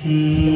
Hello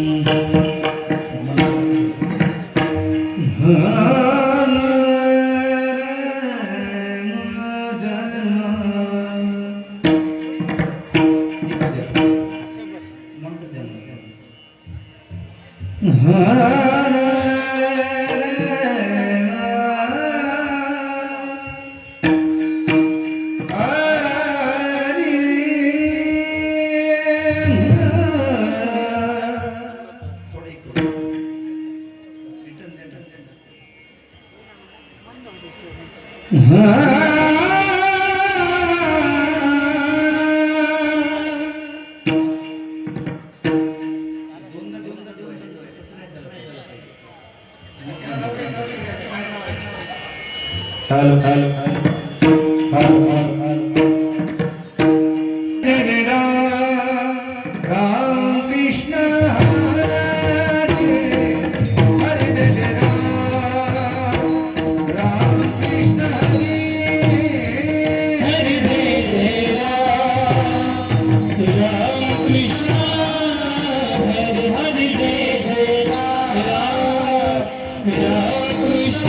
hello hello hello Ram Krishna Hare Hare Ram Krishna Hare Hare Ram Krishna Hare Hare Ram Krishna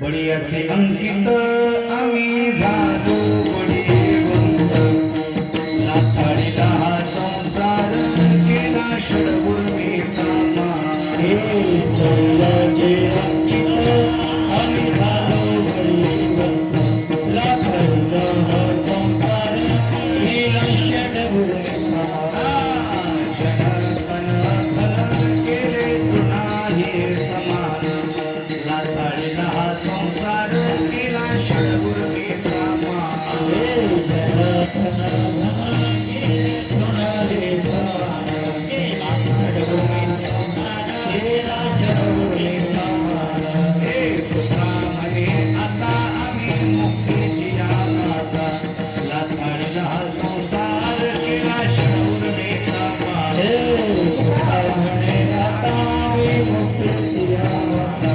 बळीयाचे अंकित आम्ही झालो बळीवंत लाथाडीला हा संसार केला षडगुर्मीचा मारे बळीयाचे अंकित आम्ही झालो बळीवंत लाथाडीला हा संसार केला षडगुर्मीचा जनतन धन केले तुनाही समान लाथाडीला हा संसार केला षडगुर्मीचा मारे जनतन धन केले तुनाही समान लाथाडीला केला षडगुर्मीचा मारे हे तुका म्हणे आता आम्ही मुक्तीची आता लाथाडीला हा संसार केला षडगुर्मीचा मारे तुका म्हणे आता आम्ही मुक्तीची आता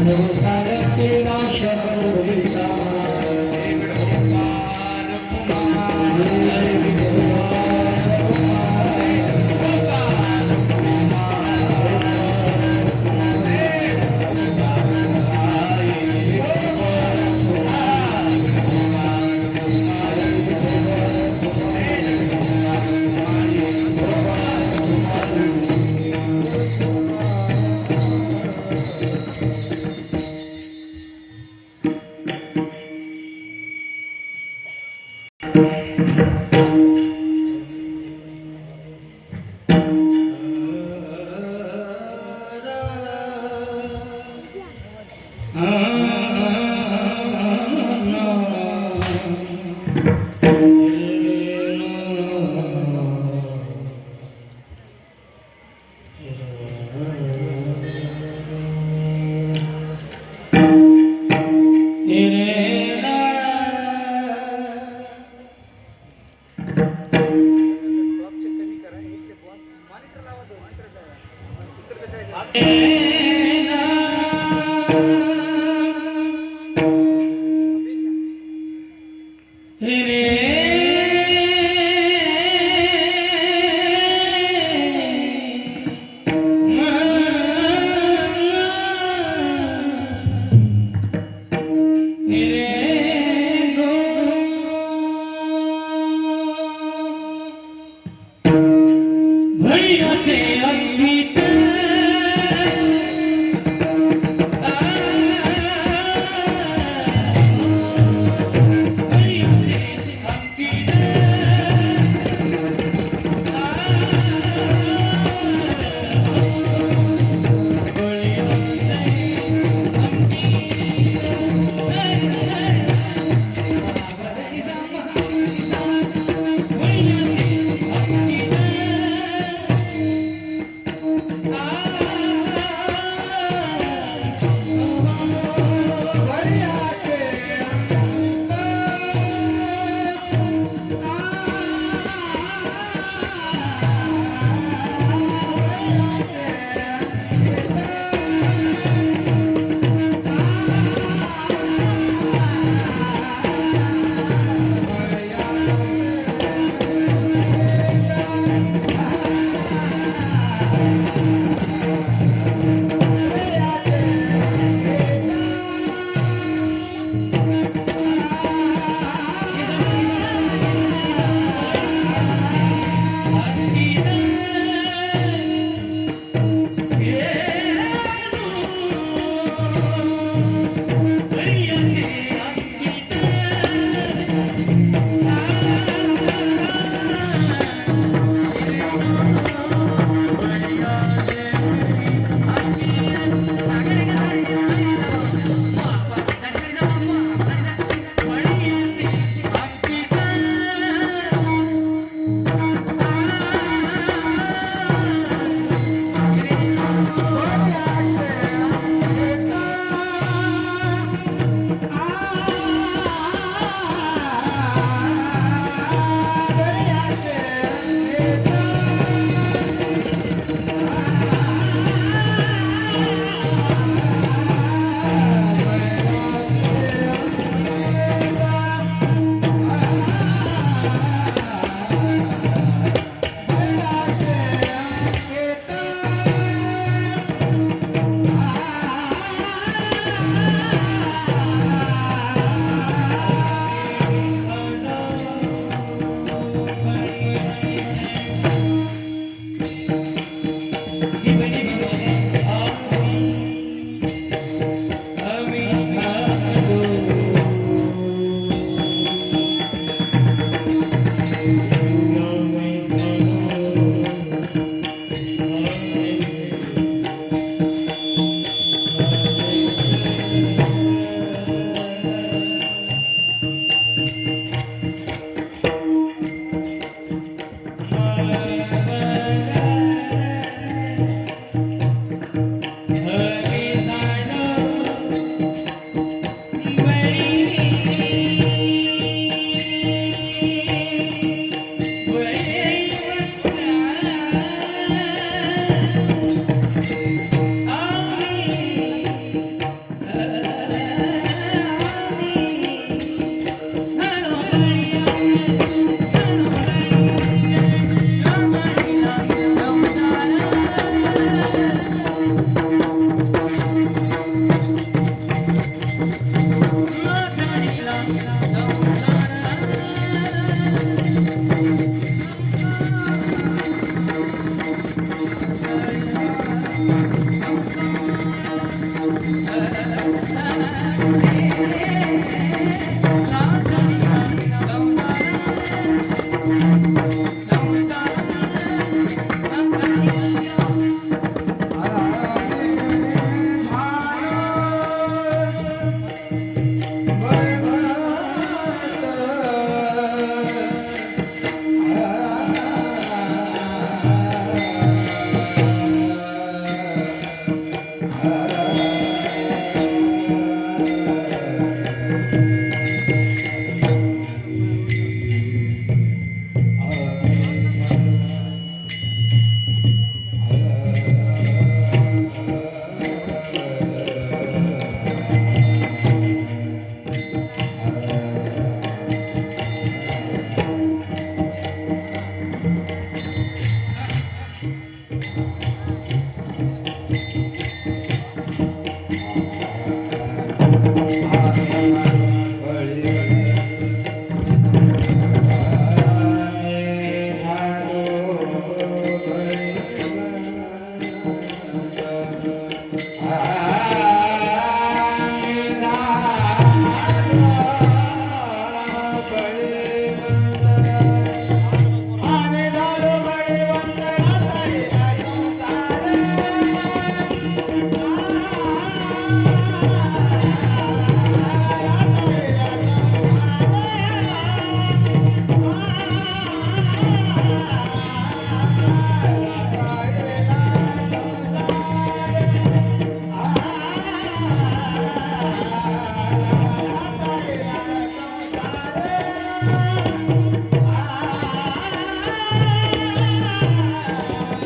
संसार केला षडगुर्मीचा मारे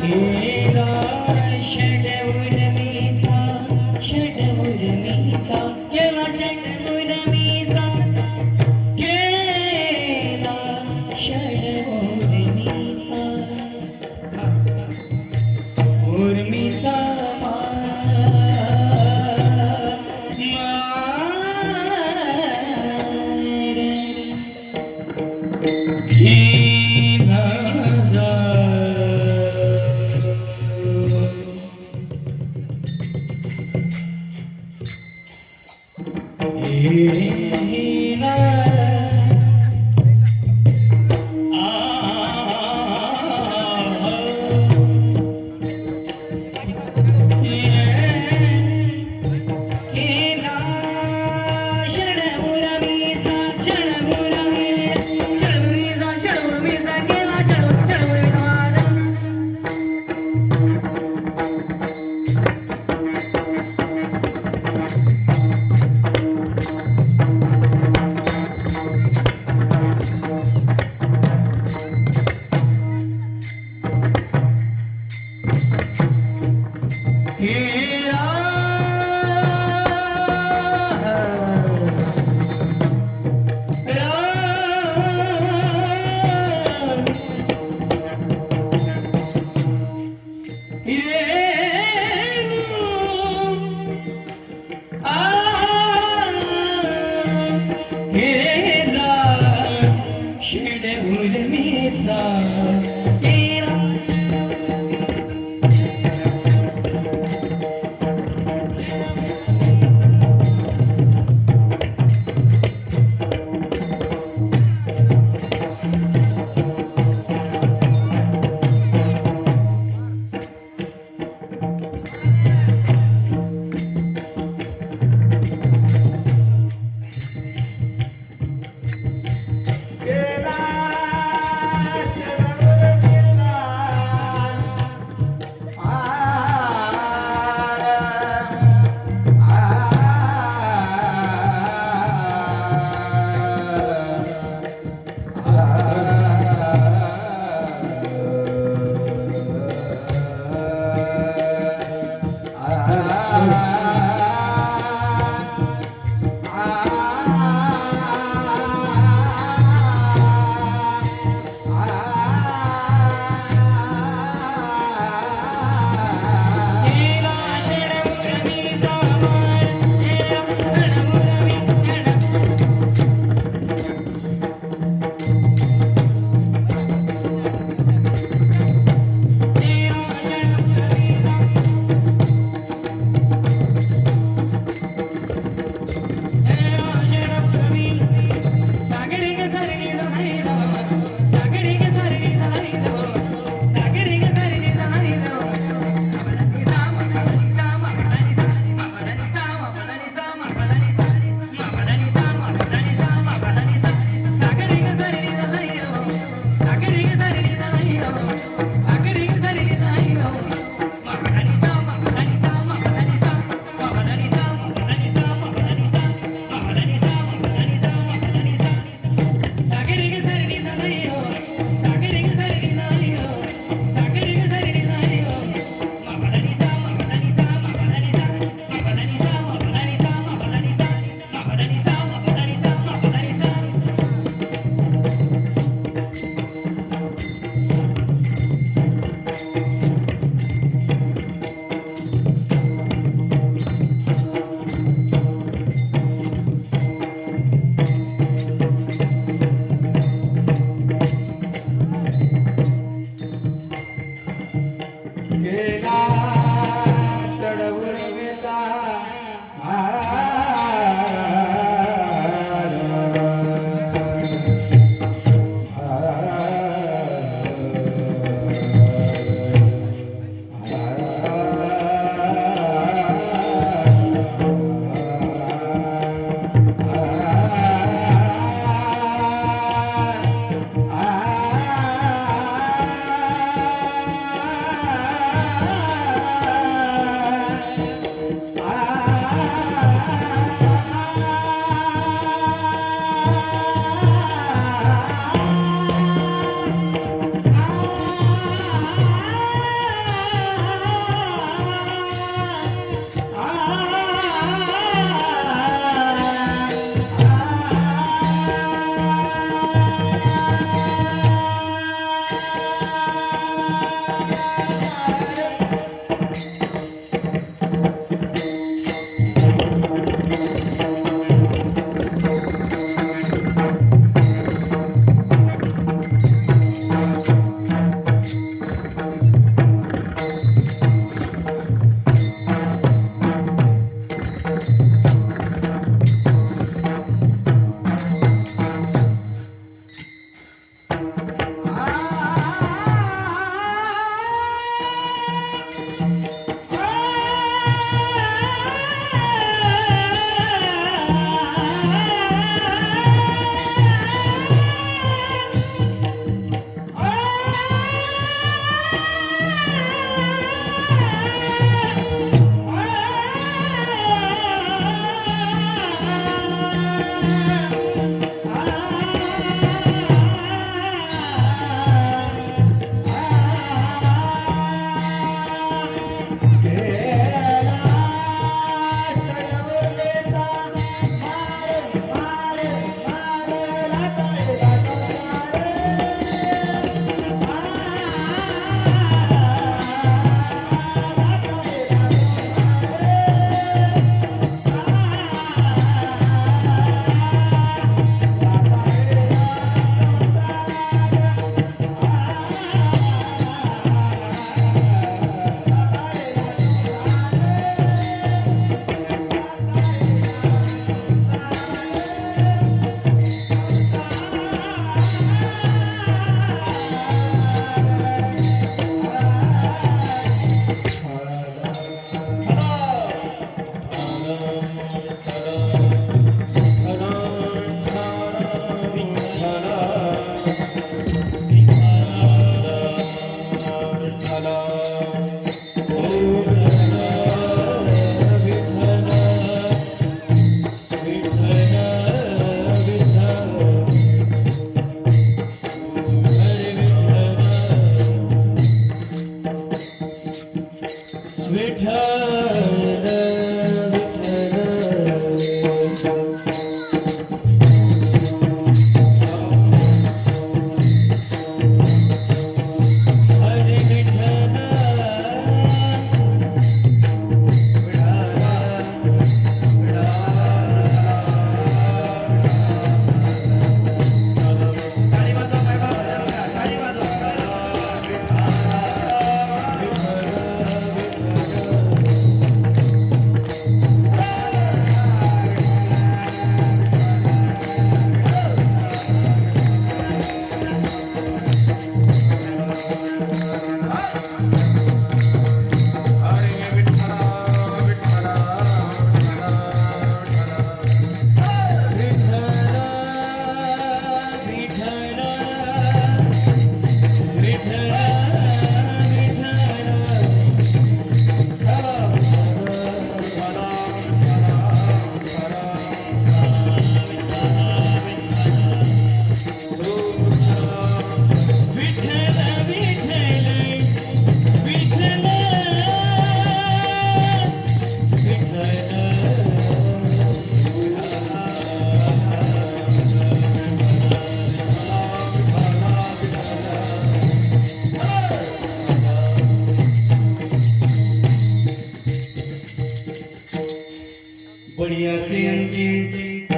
केला षडउर्मीचा षडउर्मीचा केला षडउर्मीचा केला षडउर्मीचा उर्मीचा बळीयाचे अंकित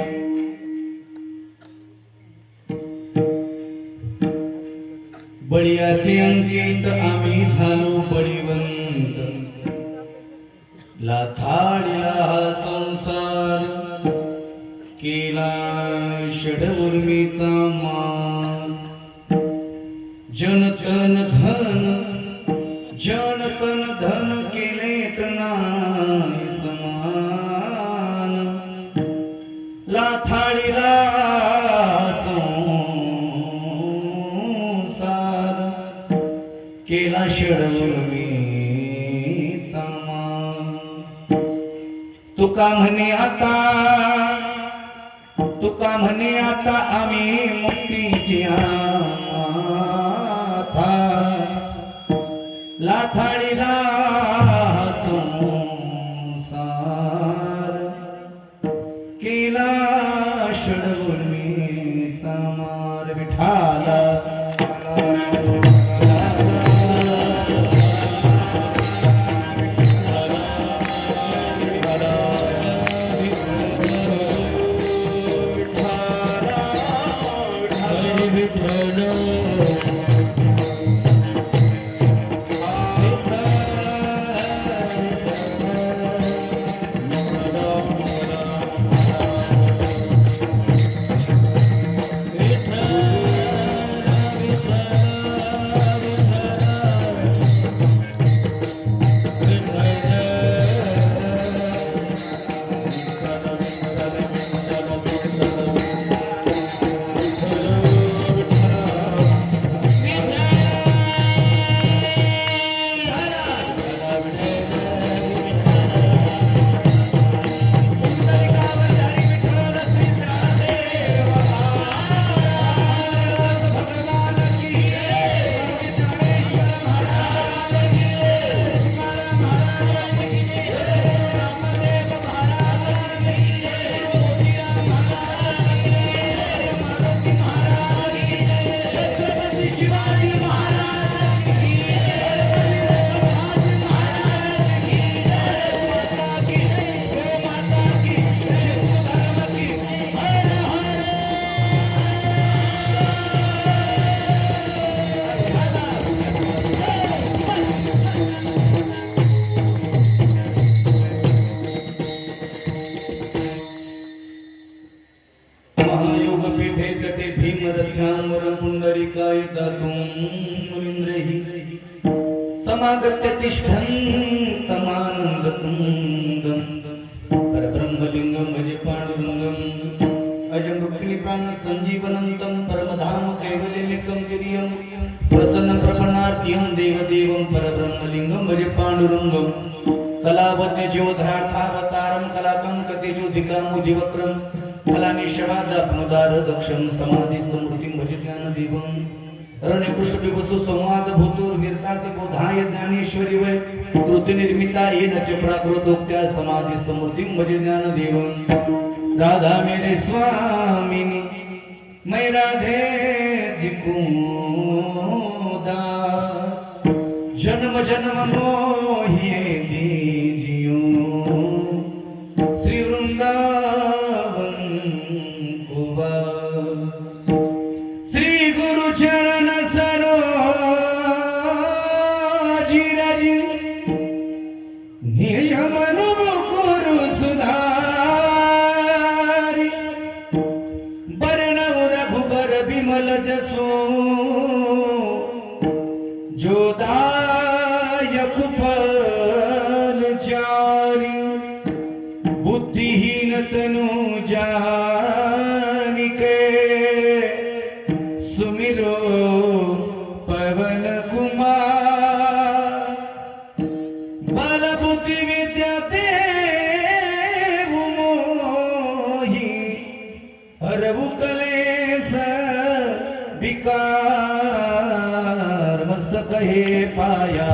बळीयाचे अंकित आम्ही झालो बळीवंत लाथाळीला हा संसार केला षडउर्मीचा मान जनतन धन केले नाही समान लाथाळीला संसार केला षडउर्मीचा मान तुका म्हणे आता आम्ही मुक्तीची आथा लाथाळीला संसार केला षडउर्मीचा मार विठाला पुंडरीकाय दातुं मुनीन्द्रैः समागत्य तिष्ठन्तमानन्दतुन्दं परब्रह्मलिङ्गं भजे पाण्डुरङ्गम् अजं रुक्मिणीप्राण सञ्जीवनन्तं परमधाम कैवल्येकं गिरियं प्रसन्नं प्रपन्नार्तियं देवदेवं परब्रह्मलिङ्गं भजे पाण्डुरङ्गं कलावद्य ज्योधरार्थावतारं कलाकं कतेजोधिकामुदिवक्रं फलानिशवादात्मदार दक्षं समाधिस्थं मूर्तिं भज ज्ञानदेवं रण्यकृष्णविवसु संवाद भूतुर्वीरताति बोधाय ज्ञानेश्वरी वै कृतनिर्मिता येन च प्राकृतोक्त्या समाधिस्थ मूर्तिं भजे ज्ञानदेवं राधा मेरे स्वामिनी मैं राधे जिको दास जन्म जन्म मोहिए दीजियो श्री वृंदावन को वास। श्री गुरु चरण सरोज रज निज मन मुकुर सुधारी बरनउ रघुबर बिमल जसो जो दायक फल चारि बुद्धिहीन तनु जानिके सुमिरो पवन कुमार बल बुद्धि विद्या देव मोहि हरबु कलेस विकार मस्तक हे पाया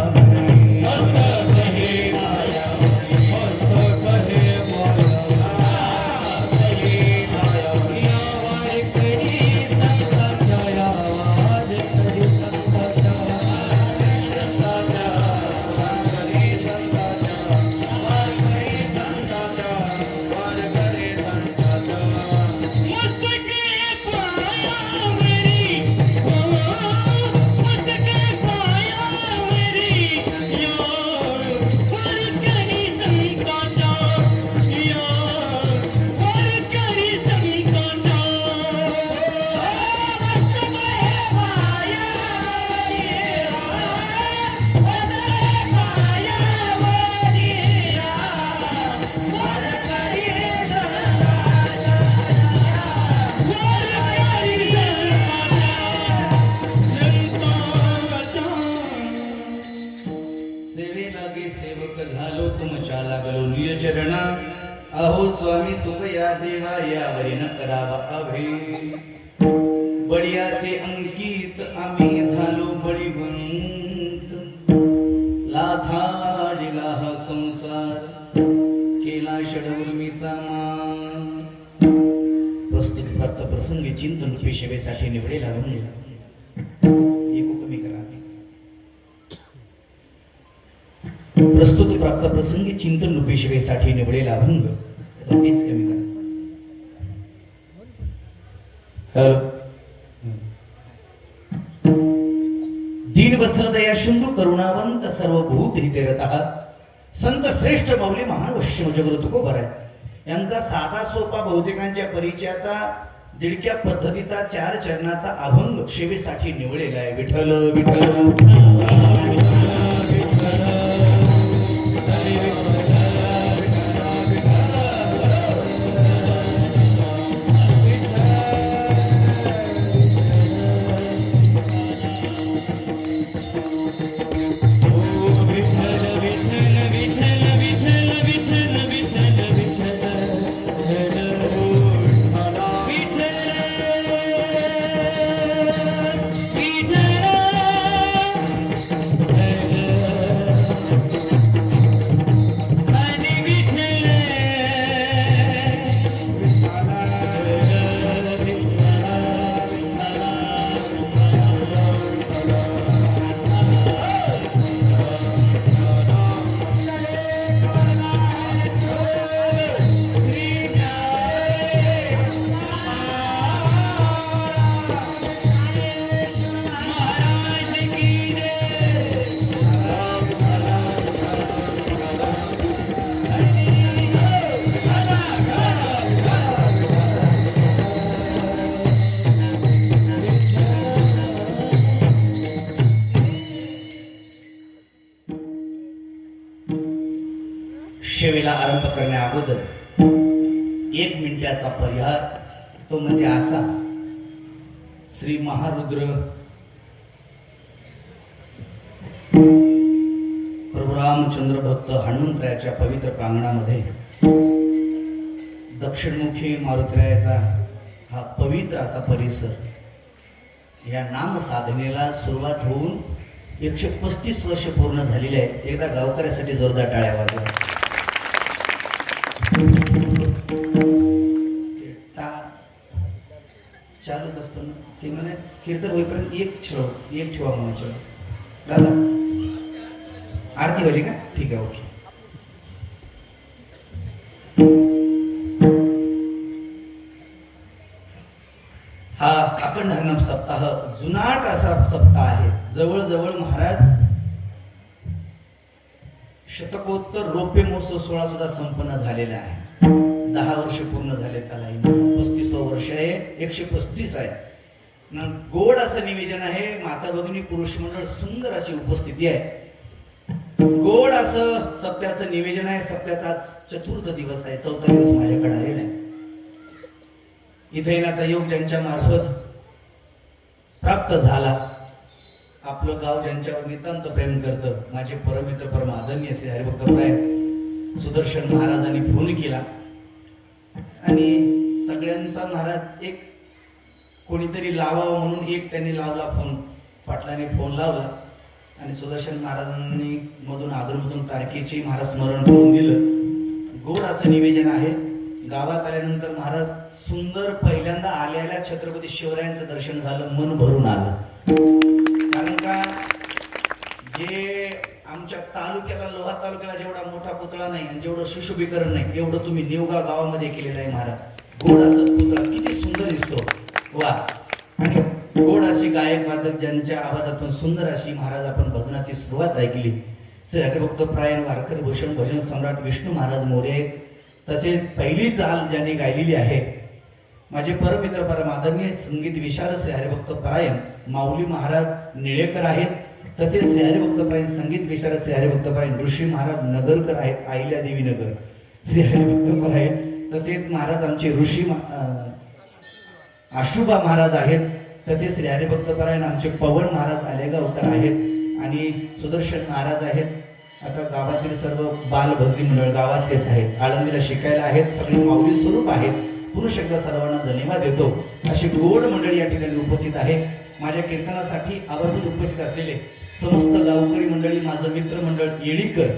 चरणा अहो स्वामी तुक या देवा यावरी न करावा अभे बडियाचे अंकित आम्ही झालो बळीवंत लाथाडिला हा संसार केला षडवर्मीचा मान प्रस्तुत प्राप्त प्रसंगी चिंतन पेशवेसाठी निवडेला कमी करा प्रस्तुत प्राप्त प्रसंगी चिंतन रूपी सेवेसाठी निवडेला अभंग तेच कमी करा। हॅलो दीनवत्सल दया सिंधू करुणावंत सर्वभूत हितेरतः संत श्रेष्ठ माऊली महावश्यम जगृत तुकोबराय यांचा साधा सोपा बहुतेकांच्या परिचयाचा दिडक्या पद्धतीचा 4 चरणाचा अभंग सेवेसाठी निवडलेला आहे। विठ्ठल विठ्ठल सेवेला आरंभ करण्या अगोदर 1 मिनिटाचा परिहार तो म्हणजे असा श्री महारुद्र प्रभू रामचंद्र भक्त हनुमंतरायाच्या पवित्र प्रांगणामध्ये दक्षिणमुखी मारुतीरायाचा हा पवित्र असा परिसर या नाम साधनेला सुरुवात होऊन 135 वर्ष पूर्ण झालेली आहे. एकदा गावकऱ्यासाठी जोरदार टाळ्या वाजवा. चालूच असतो ना ते म्हणे कीर्तन होईपर्यंत एक ठेवा म्हणायचं. दादा आरती व्हायली का? ठीक आहे, ओके. हा अखंड हरिनाम सप्ताह जुनाट असा सप्ताह आहे. जवळजवळ महाराज शतकोत्तर रौप्य महोत्सव सोहळा सुद्धा संपन्न झालेला आहे. 10 वर्ष पूर्ण झाले त्याला. 35वं वर्ष आहे. 135 आहे ना. गोड असं निवेदन आहे. माता भगिनी पुरुष मंडळ सुंदर अशी उपस्थिती आहे. गोड असं सप्त्याचं निवेदन आहे. सप्त्याचा आज चतुर्थ दिवस आहे. 4था दिवस माझ्याकडे आलेला आहे. इथे येण्याचा योग ज्यांच्या मार्फत प्राप्त झाला, आपलं गाव ज्यांच्यावर नितांत प्रेम करतं, माझे परमित्र परम आदरणीय श्री हरिभक्तप्राय सुदर्शन महाराजांनी फोन केला आणि सगळ्यांचा महाराज एक कोणीतरी लावावं म्हणून एक त्यांनी लावला फोन. पाटलाने फोन लावला आणि सुदर्शन महाराजांनी मधून आदरमधून तारखेची महाराज स्मरण करून दिलं. गोड असं निवेदन आहे. गावात आल्यानंतर महाराज सुंदर पहिल्यांदा आलेल्या छत्रपती शिवरायांचं दर्शन झालं. मन भरून आलं. कारण का जे आमच्या तालुक्याला, लोहा तालुक्याला जेवढा मोठा पुतळा नाही आणि जेवढं सुशोभीकरण नाही एवढं तुम्ही निवगाव गावामध्ये केलेलं आहे महाराज. गोड असं पुतळा किती सुंदर दिसतो. वा. आणि गोड अशी गायक वादक ज्यांच्या आवाजातून सुंदर अशी महाराज आपण भजनाची सुरुवात ऐकली. श्री हरिभक्तप्रायण वारकरी भूषण भजन सम्राट विष्णू महाराज मोरे आहेत. तसेच पहिली चाल ज्यांनी गायलेली आहे माझे परमित्र परम आदरणीय संगीत विशारद श्री हरिभक्तप्रायण माऊली महाराज निळेकर आहेत. तसेच श्री हरिभक्तप्रायण संगीत विशारद श्री हरिभक्तप्रायण ऋषी महाराज नगरकर आहेत. आहिल्या देवी नगर श्री हरिभक्तप्रायण. तसेच महाराज आमचे ऋषी आशुबा महाराज आहेत. तसेच श्री हरिभक्तप्रायण आमचे पवन महाराज आलेगावकर आहेत आणि सुदर्शन महाराज आहेत. आता गावातील सर्व बालभक्ती मंडळ गावातलेच आहेत. आळंदीला शिकायला आहेत. सगळे माऊली स्वरूप आहेत. पुरुष एकदा सर्वांना धन्यवाद देतो. अशी गोड मंडळी या ठिकाणी उपस्थित आहे. माझ्या कीर्तनासाठी आवर्जून उपस्थित असलेले समस्त गावकरी मंडळी, माझं मित्र मंडळ येळीकर,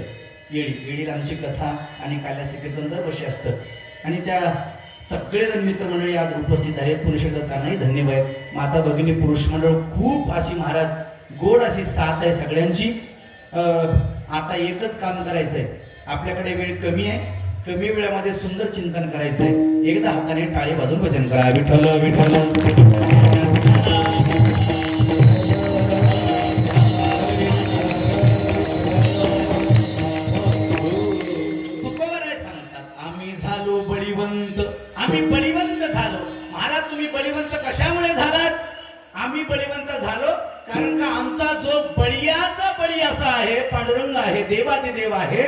येळीला आमची कथा आणि काल्याचे कीर्तन दरवर्षी असतं आणि त्या सगळेजण मित्रमंडळी आज उपस्थित आहेत. पुरुष एकदा त्यांनाही धन्यवाद. माता भगिनी पुरुष मंडळ खूप अशी महाराज गोड अशी साथ आहे सगळ्यांची. आता एकच काम करायचंय. आपल्याकडे वेळ कमी आहे. कमी वेळामध्ये सुंदर चिंतन करायचंय. एकदा हाताने टाळी वाजून भजन करा. विठ्ठल विठ्ठल. तुकोबराय सांगतात आम्ही झालो बळीवंत. आम्ही बळीवंत झालो. महाराज तुम्ही बळीवंत कशामुळे झालात? आम्ही बळीवंत झालो कारण का आमचा जो बळीयाचा बळी असा आहे, पांडुरंग आहे, देवादिदेव आहे.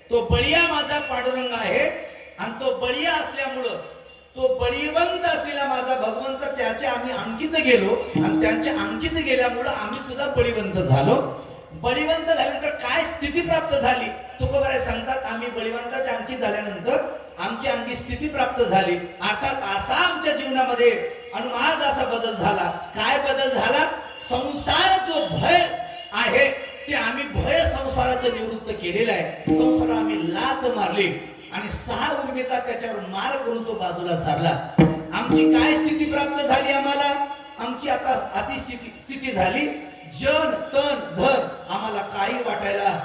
तो बळीया माझा पांडुरंग आहे आणि तो बळीया असल्यामुळं तो बळीवंत असलेला माझा भगवंत त्याचे आम्ही अंकित गेलो आणि त्यांच्या अंकित गेल्यामुळं आम्ही सुद्धा बळीवंत झालो. बळीवंत झाल्यानंतर काय स्थिती प्राप्त झाली? तुकोबाराय सांगतात आम्ही बळीवंताच्या अंकित झाल्यानंतर आमची अंकी स्थिती प्राप्त झाली. अर्थात असा आमच्या जीवनामध्ये अनुमाद असा बदल झाला. काय बदल झाला? संसार जो भय आहे ते आम्ही भय संसाराचं निवृत्त केलेलं आहे. संसाराला आम्ही लात मारली आणि 6 उर्मिता त्याच्यावर मार करून तो बाजूला सारला. आमची काय स्थिती प्राप्त झाली? आम्हाला आमची आता स्थिती झाली जन तन धन. आम्हाला काही वाटायला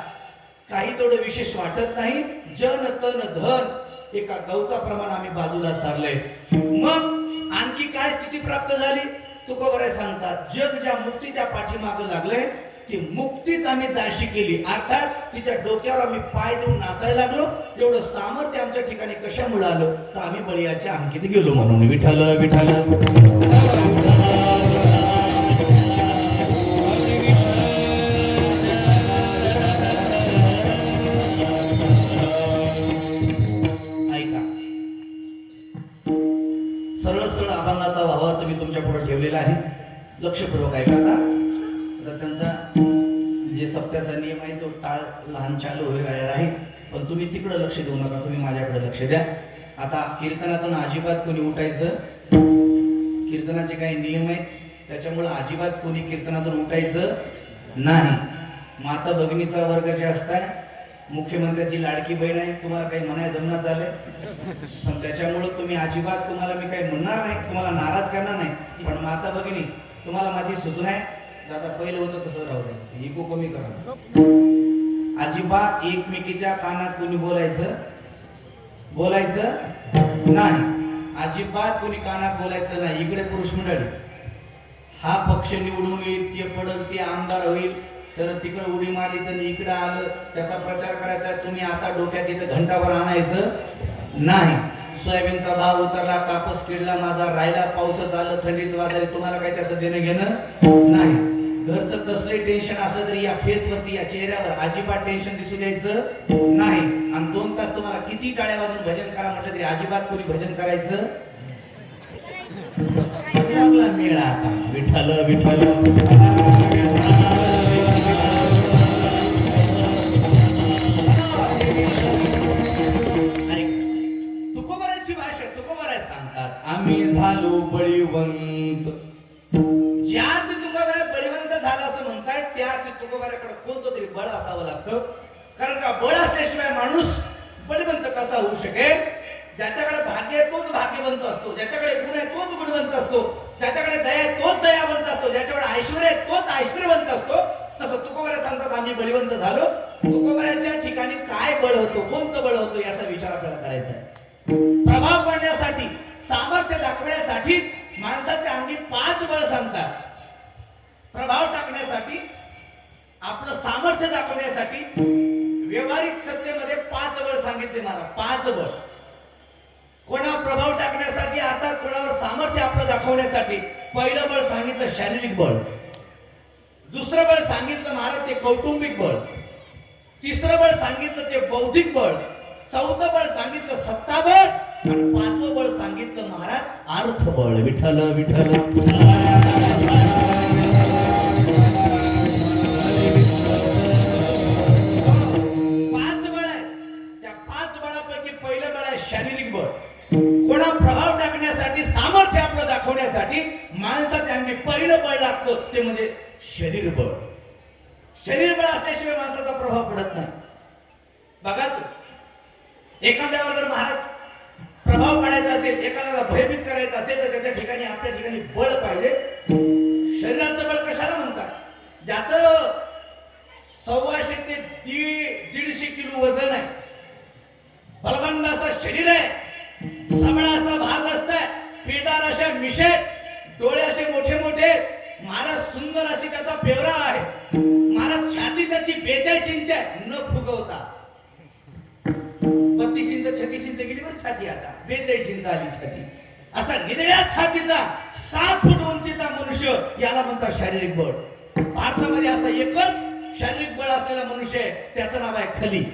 काही तेवढं विशेष वाटत नाही. जन तन धन एका गवताप्रमाणे आम्ही बाजूला सारलंय. मग आणखी काय स्थिती प्राप्त झाली? तुकोबाराय सांगतात जग ज्या मुक्तीच्या पाठीमागे लागले ती मुक्तीच आम्ही दाशी केली. अर्थात तिच्या डोक्यावर आम्ही पाय देऊन नाचायला लागलो. एवढं सामर्थ्य आमच्या ठिकाणी कशामुळे आलं? तर आम्ही बळीयाच्या अंकित गेलो म्हणून. विठ्ठल विठ्ठल. ऐका, सरळ सरळ अभंगाचा वावर तुम्ही तुमच्या पुढे ठेवलेला आहे. लक्षपूर्वक ऐका. आता त्यांचा जे सप्त्याचा नियम आहे तो टाळ लहान चालू होईल आहे, पण तुम्ही तिकडे लक्ष देऊ नका. तुम्ही माझ्याकडे लक्ष द्या. आता कीर्तनातून अजिबात कोणी उठायचं, कीर्तनाचे काही नियम आहेत त्याच्यामुळे अजिबात कोणी कीर्तनातून उठायचं नाही. माता भगिनीचा वर्ग जे असताय, मुख्यमंत्र्याची लाडकी बहीण आहे, तुम्हाला काही म्हणाय जमणार झालंय, पण त्याच्यामुळं तुम्ही अजिबात, तुम्हाला मी काही म्हणणार नाही, तुम्हाला नाराज करणार नाही. पण माता भगिनी, तुम्हाला माझी सूचना आहे, दादा पहिलं होतं तसं राहू द्या, इको कमी करा. अजिबात एकमेकीच्या कानात कोणी बोलायचं नाही. अजिबात कोणी कानात बोलायचं नाही. इकडे पुरुष मंडळी, हा पक्ष निवडून येईल, ते पडल, ते आमदार होईल, तर तिकडे उडी मारली तर इकडे आलं, त्याचा प्रचार करायचा. तुम्ही आता डोक्यात इथं घंटाभर आणायचं नाही. सोयाबीनचा भाव उतरला, कापूस किडला माझा, राहिला, पाऊसच आलं, थंडीच वाजली, तुम्हाला काय त्याचं देणं घेणं नाही. घरचं कसले टेन्शन असलं तरी या फेसवरती, या चेहऱ्यावर अजिबात टेन्शन दिसू द्यायचं नाही. आणि 2 तास तुम्हाला किती टाळ्या वाजून भजन करा म्हटलं तरी अजिबात कोणी भजन करायचं. मेळा आता विठ्ठल विठ्ठल. तुकोबाराची भाषा, तुकोबारा सांगतात, आम्ही झालो बळीवंत. ज्या ते तुकोबारा बळीवंत झाला असं म्हणताय, त्या ते तुकोबाऱ्याकडे कोणतं तरी बळ असावं लागतं. कारण का बळ असल्याशिवाय माणूस बळीवंत कसा होऊ शकेल? ज्याच्याकडे भाग्य आहे तोच भाग्यवंत असतो, ज्याच्याकडे गुण आहे तोच गुणवंत असतो, ज्याच्याकडे दया आहे तोच दयावंत असतो, ज्याच्याकडे ऐश्वर्य आहे तोच ऐश्वर्यवंत असतो. तसं तुकोबारा सांगतात आम्ही बळीवंत झालो. तुकोबाऱ्याच्या ठिकाणी काय बळ होतो, कोणतं बळ होतं याचा विचार आपल्याला करायचा आहे. प्रभाव पडण्यासाठी, सामर्थ्य दाखवण्यासाठी माणसाच्या अंगी 5 बळ सांगतात. प्रभाव टाकण्यासाठी, आपलं सामर्थ्य दाखवण्यासाठी, व्यवहारिक सत्तेमध्ये 5 बळ सांगितले मला. 5 बळ. कोणावर प्रभाव टाकण्यासाठी, अर्थात कोणावर सामर्थ्य आपलं दाखवण्यासाठी पहिलं बळ सांगितलं शारीरिक बळ, दुसरं बळ सांगितलं महाराज ते कौटुंबिक बळ, तिसरं बळ सांगितलं ते बौद्धिक बळ, चौथं बळ सांगितलं सत्ताबळ, आणि 5वं बळ सांगितलं महाराज अर्थबळ. विठ्ठल विठ्ठल. 5 बळ आहे. त्या 5 बळापैकी पहिलं बळ आहे शारीरिक बळ. कोणा प्रभाव टाकण्यासाठी, सामर्थ्य आपलं दाखवण्यासाठी माणसाच्या अंगी पहिलं बळ लागतं, ते म्हणजे शरीर बळ. शरीर बळ असल्याशिवाय माणसाचा प्रभाव पडत नाही. बघा तू, एखाद्यावर जर महाराज प्रभाव पाडायचा असेल, एखाद्याला भयभीत करायचं असेल, तर त्याच्या ठिकाणी, आपल्या ठिकाणी बळ पाहिजे. शरीराचं बळ कशाला म्हणतात? ज्याचं 125 ते 150 किलो वजन आहे, बलवंत असं शरीर आहे, सबळ असा भारदस्त आहे, पिळदार अशा मिशेट, डोळे असे मोठे मोठे, महाराज सुंदर अशी त्याचा पेवरा आहे, महाराज छाती त्याची 42 इंच आहे, न फुगवता. 32 इंच 36 इंच गेली बरं छाती, आता 42 इंच आली छाती. असा निधड्या छातीचा 7 फूट उंचीचा मनुष्य, याला म्हणतात शारीरिक बळ. भारतामध्ये असा एकच शारीरिक बळ असलेला मनुष्य आहे, त्याचं नाव आहे खली.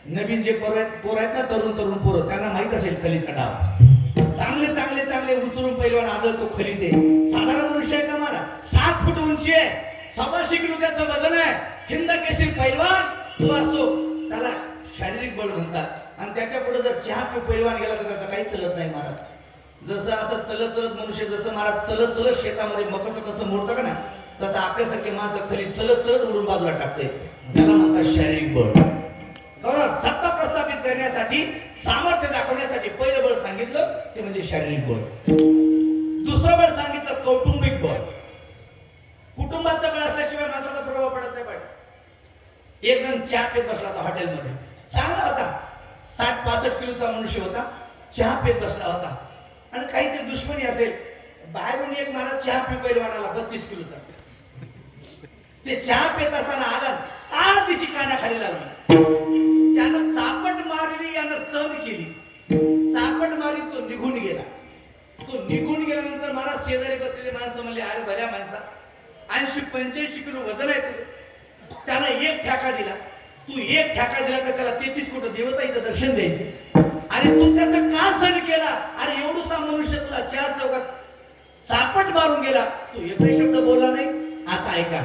नवीन जे पोर आहेत ना, तरुण पोरं, त्यांना माहित असेल खलीचा डाव. चांगले चांगले चांगले उचलून पहिलवान आदळतो खली. ते साधारण मनुष्य आहे का महाराज? 7 फूट उंची आहे, 125 किलो त्याचं वजन आहे, हिंद केसरी पहिलवान तो असो, त्याला शारीरिक बळ म्हणतात. आणि त्याच्या पुढे जर चहा पिऊ पहिलवान गेला तर त्याचा काही चलत नाही महाराज. जसं असं चलत चलत मनुष्य, जसं महाराज चलत चलत शेतामध्ये मकाचं कसं मोडतं का ना, तसं आपल्यासारखे माणसं खली चलत चलत उडून बाजूला टाकते, त्याला म्हणतात शारीरिक बळ. सत्ता प्रस्थापित करण्यासाठी, सामर्थ्य दाखवण्यासाठी पहिलं बळ सांगितलं ते म्हणजे शारीरिक बळ. दुसरं बळ सांगितलं कौटुंबिक बळ. कुटुंबाचं बळ असल्याशिवाय माणसाचा प्रभाव पडत नाही. पाहिजे. एक जण चहा पेत बसला होता हॉटेलमध्ये, चांगला होता, 60-65 किलोचा मनुष्य होता, चहा पेत बसला होता. आणि काहीतरी दुश्मनी असेल, बाहेरून एक महाराज चहा पी पहिलवानाला 32 किलोचा, ते चहा पेत असताना आला, तार दिशी कानाखाली लावली, त्यानं चापट मारली, यानं सहन केली, चापट मारली, तो निघून गेला. तो निघून गेल्यानंतर महाराज शेजारी बसलेले माणसं म्हणले, अरे भल्या माणसा, 80-85 किलो वजन आहे तुझं, त्यानं एक ठ्याका दिला, तू एक ठ्याका दिला तर त्याला 33 कोटी देवता इथं दर्शन द्यायचे. अरे तू त्याचं का सहन केला? अरे एवढूसा मनुष्य तुला 4 चौकात चापट मारून गेला, तू एकही शब्द बोलला नाही. आता ऐका,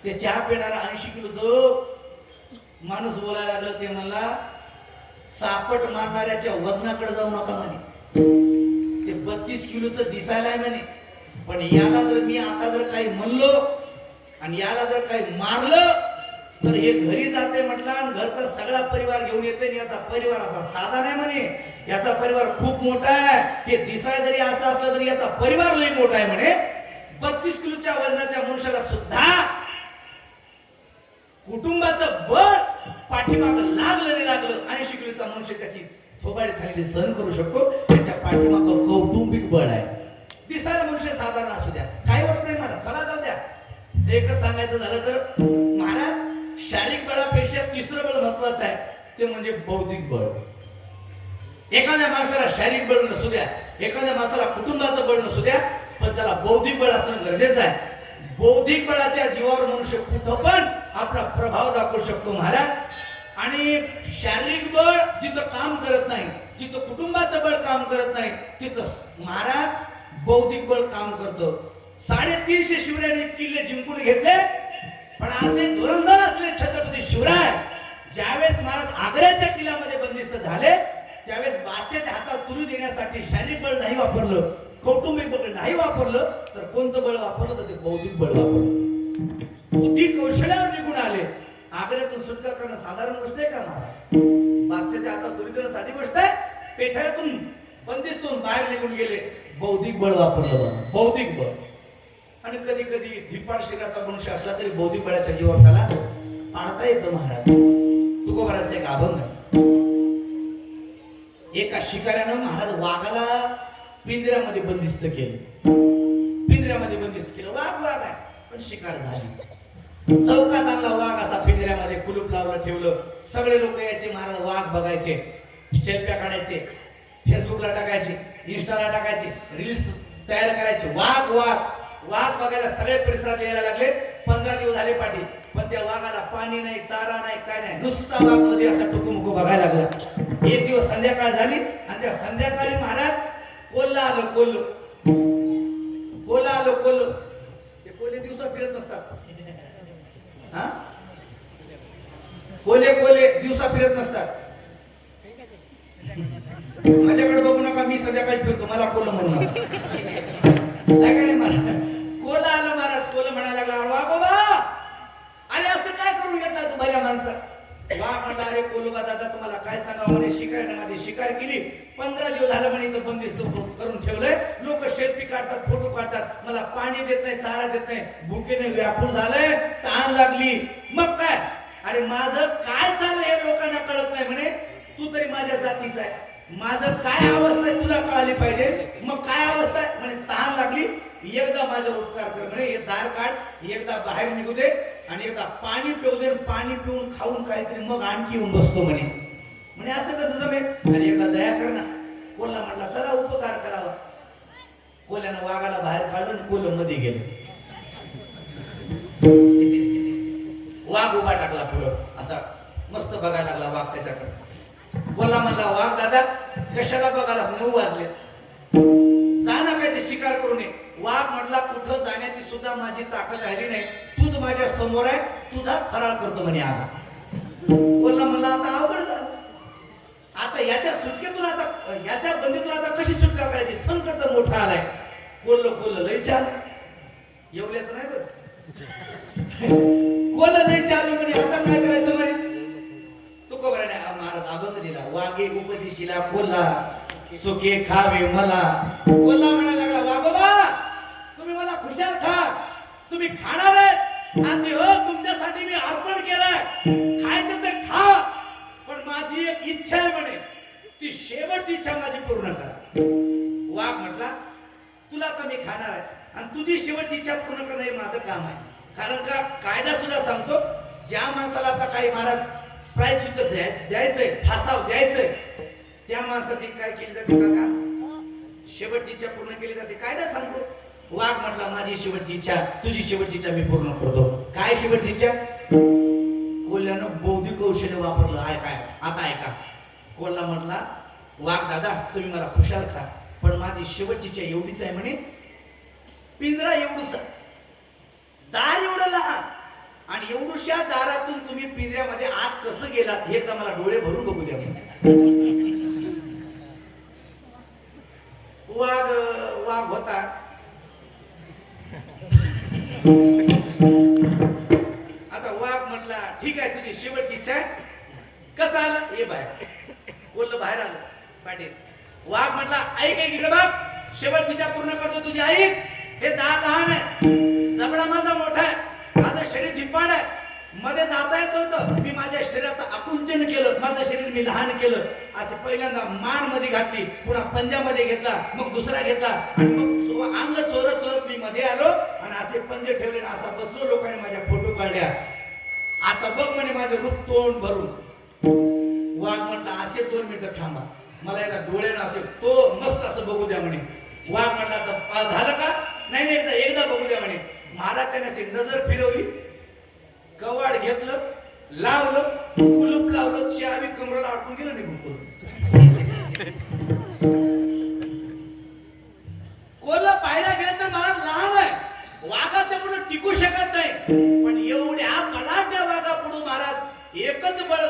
ते चहा पिणारा 80 किलोचं माणूस बोलायला लागलं, ते म्हणला, चापट मारणाऱ्याच्या वजनाकडे जाऊ नका म्हणे, ते 32 किलोचं दिसायला आहे म्हणे, पण याला जर मी आता जर काही म्हणलो आणि याला जर काही मारलं तर हे घरी जाते म्हटलं आणि घरचा सगळा परिवार घेऊन येते. याचा परिवार असा साधा नाही म्हणे, याचा परिवार खूप मोठा आहे. हे दिसाय जरी असं असलं तरी याचा परिवार लई मोठा आहे म्हणे. 32 किलोच्या वजनाच्या मनुष्याला सुद्धा कुटुंबाचं बळ पाठीमाग लागलं नाही लागलं. 80 किलोचा मनुष्य त्याची थोबाडी खाली सहन करू शकतो. त्याच्या पाठीमाग कौटुंबिक बळ आहे. दिसायला मनुष्य साधारण असू द्या, काही होत नाही महाराज, चला जाऊ द्या. एकच सांगायचं झालं तर महाराज, शारीरिक बळापेक्षा तिसरं बळ महत्वाचं आहे, ते म्हणजे बौद्धिक बळ. एखाद्या माणसाला शारीरिक बळ नसू द्या, एखाद्या माणसाला कुटुंबाचं बळ नसू द्या, पण त्याला बौद्धिक बळ असणं गरजेचं आहे. बौद्धिक बळाच्या जीवावर मनुष्य कुठं पण आपला प्रभाव दाखवू शकतो महाराज. आणि शारीरिक बळ जिथं काम करत नाही, जिथं कुटुंबाचं बळ काम करत नाही, तिथं महाराज बौद्धिक बळ काम करतं. 350 शिवरायांनी किल्ले जिंकून घेतले, पण असे धुरंधर असले छत्रपती शिवराय ज्यावेळेस महाराज आग्र्याच्या किल्ल्यामध्ये बंदिस्त झाले, त्यावेळेस बादशाच्या हातात तुरी देण्यासाठी शारीरिक बळ नाही वापरलं, कौटुंबिक बळ नाही वापरलं, तर कोणतं बळ वापरलं तर ते बौद्धिक बळ वापरलं. बुद्धी कौशल्यावर निघून आले. आग्र्यातून सुटका करणं साधारण गोष्ट आहे का महाराज? बादशाच्या हातात तुरी देणं साधी गोष्ट आहे? पेठाळ्यातून बंदिस्तून बाहेर निघून गेले, बौद्धिक बळ वापरलं, बौद्धिक बळ. आणि कधी कधी धिप्पाड शरीराचा मनुष्य असला तरी बौद्धिक बळाच्या जीवावर त्याला पाडता येतं महाराज. तुकोबाराचं एक अभंग आहे. एका शिकाऱ्यानं महाराज वाघाला पिंजऱ्यामध्ये बंदिस्त केलं, पिंजऱ्यामध्ये बंदिस्त केलं. वाघ वाघ आहे पण शिकार झाली. चौकात आणला वाघ असा पिंजऱ्यामध्ये, कुलूप लावलं ठेवलं. सगळे लोक यायचे महाराज वाघ बघायचे, सेल्फ्या काढायचे, फेसबुकला टाकायचे, इंस्टाला टाकायचे, रील्स तयार करायचे. वाघ वाघ वाघ बघायला सगळे परिसरात यायला लागले. 15 दिवस झाले पाठी, पण त्या वाघाला पाणी नाही, चारा नाही, काय नाही, नुसता वाघ मध्ये असा टुकूमुकू बघायला लागला. एक दिवस संध्याकाळ झाली आणि त्या संध्याकाळी महाराज कोल्हा आलं, कोल्हा आलं, ते कोल्हे दिवसा फिरत नसतात. हा, कोल्हे दिवसा फिरत नसतात. माझ्याकडे बघू नका, मी संध्याकाळी फिरतो, मला कोल्हा म्हणू नका. कोल्हा आलं महाराज. कोल्हा म्हणायला लागला, वा बाबा, अरे असं काय करून घेतला तू भल्या माणसा? वा म्हणला, अरे कोल्हा दादा तुम्हाला काय सांगावं म्हणे, शिकारीने माझी शिकार केली. 15 दिवस झालं म्हणे इथं बंदिस्त करून ठेवलंय. लोक सेल्फी काढतात, फोटो काढतात, मला पाणी देत नाही, चारा देत नाही, भुकेने व्याकुळ झालंय, तहान लागली. मग काय, अरे माझं काय चाललंय हे लोकांना कळत नाही म्हणे. तू तरी माझ्या जातीचा आहे, माझं काय अवस्था आहे तुला कळाली पाहिजे. मग काय अवस्था आहे म्हणे, तहान लागली, एकदा माझा उपकार कर म्हणे, हे दार काढ, एकदा बाहेर निघू दे आणि एकदा पाणी पिऊ दे. पाणी पिऊन खाऊन काहीतरी मग आणखी येऊन बसतो म्हणे. असं कसं जमेल? आणि एकदा दया कर ना. कोल्हा म्हटला, चला उपकार करावा. कोल्ह्यानं वाघाला बाहेर काढलं आणि कोल्ह मध्ये गेलं. वाघ उभा टाकला पुढं, असा मस्त बघायला लागला वाघ त्याच्याकडे. कोल्हा म्हणला, वाघ दादा कशाला बघायला, 9 वाजले, जा ना काय ते शिकार करू नये. वाघ म्हटला, कुठं जाण्याची सुद्धा माझी ताकद राहिली नाही, तूच माझ्या समोर आहे, तुझा फराळ करतो म्हणे. आता कोल्हा म्हणला, आता अवघड झालं, आता याच्या सुटकेतून, आता याच्या बंदीतून आता कशी सुटका करायची, संकट तर मोठा आलाय. कोल्ह लय चाल, एवढ्याच नाही बरं, कोल्ह लय चालू म्हणे. आता काय करायचं म्हणे? तुकोबाराने महाराज अभंग दिला, वागे उपदेशीला कोल्हा, सुके खावे मला. कोल्हा म्हणायला लागला, वा बाबा तुम्ही मला खुशाल खा, तुम्ही खाणार आहे आणि हो तुमच्यासाठी मी अर्पण केलंय, खायचं ते खा, पण माझी एक इच्छा आहे म्हणे, ती शेवटची इच्छा माझी पूर्ण करा. वाघ म्हटला, तुला आता मी खाणार आहे आणि तुझी शेवटची इच्छा पूर्ण करणं हे माझं काम आहे. कारण का कायदा सुद्धा सांगतो, ज्या माणसाला आता काही महाराज प्रायश्चित्त द्यायचंय, फासाव द्यायचंय, त्या माणसाची काय केली जाते का? शेवटची इच्छा पूर्ण केली जाते, कायदा सांगतो. वाघ म्हटला, माझी शेवटची इच्छा, तुझी शेवटची इच्छा मी पूर्ण करतो. काय शेवटची इच्छा? कोल्ह्यानं बौद्धिक कौशल्य वापरलं. काय आता ऐका. कोल्हा म्हटला, वाघ दादा तुम्ही मला खुशाल खा, पण माझी शेवटची इच्छा एवढीच आहे म्हणे, पिंजरा एवढूसा, दार एवढं लहान, आणि एवढ्या दारातून तुम्ही पिंजऱ्यामध्ये आत कसं गेलात हे एकदा मला डोळे भरून बघू द्या. वाघ होता शेवटची कसं आलं ये बाहेर बोललं बाहेर आलं पाटील वाघ म्हटला ऐक ऐक इकडे बघ शेवटची पूर्ण करतो तुझी ऐक हे दार लहान आहे जबडा माझा मोठा आहे माझं शरीर धिप्पाड आहे मध्ये जाता येत होतं मी माझ्या शरीराचं आकुंचन केलं माझं शरीर मी लहान केलं असं पहिल्यांदा मान मध्ये घातली पुन्हा पंजामध्ये घेतला मग दुसरा घेतला आणि मग अंग चोरत चोरत मी मध्ये आलो आणि असे पंजे ठेवले असा बसलो लोकांनी माझ्या फोटो काढल्या आता बघ म्हणे माझं रूप तोंड भरून वाघ म्हटला असे 2 मिनिटं थांबा मला एकदा डोळ्यानं असे तो मस्त असं बघू द्या म्हणे वाघ म्हटला आता झालं का नाही एकदा बघू द्या म्हणे महाराज त्याने अशी नजर फिरवली कवाड घेतलं लावलं कुलूप लावलं चावी कमरेला अडकून गेलं निघून कोल्हा पाहायला गेलं तर मला लहान आहे वाघाच्या पुढे टिकू शकत नाही पण एवढ्या बलाढ्य वाघा पुढे महाराज एकच बळ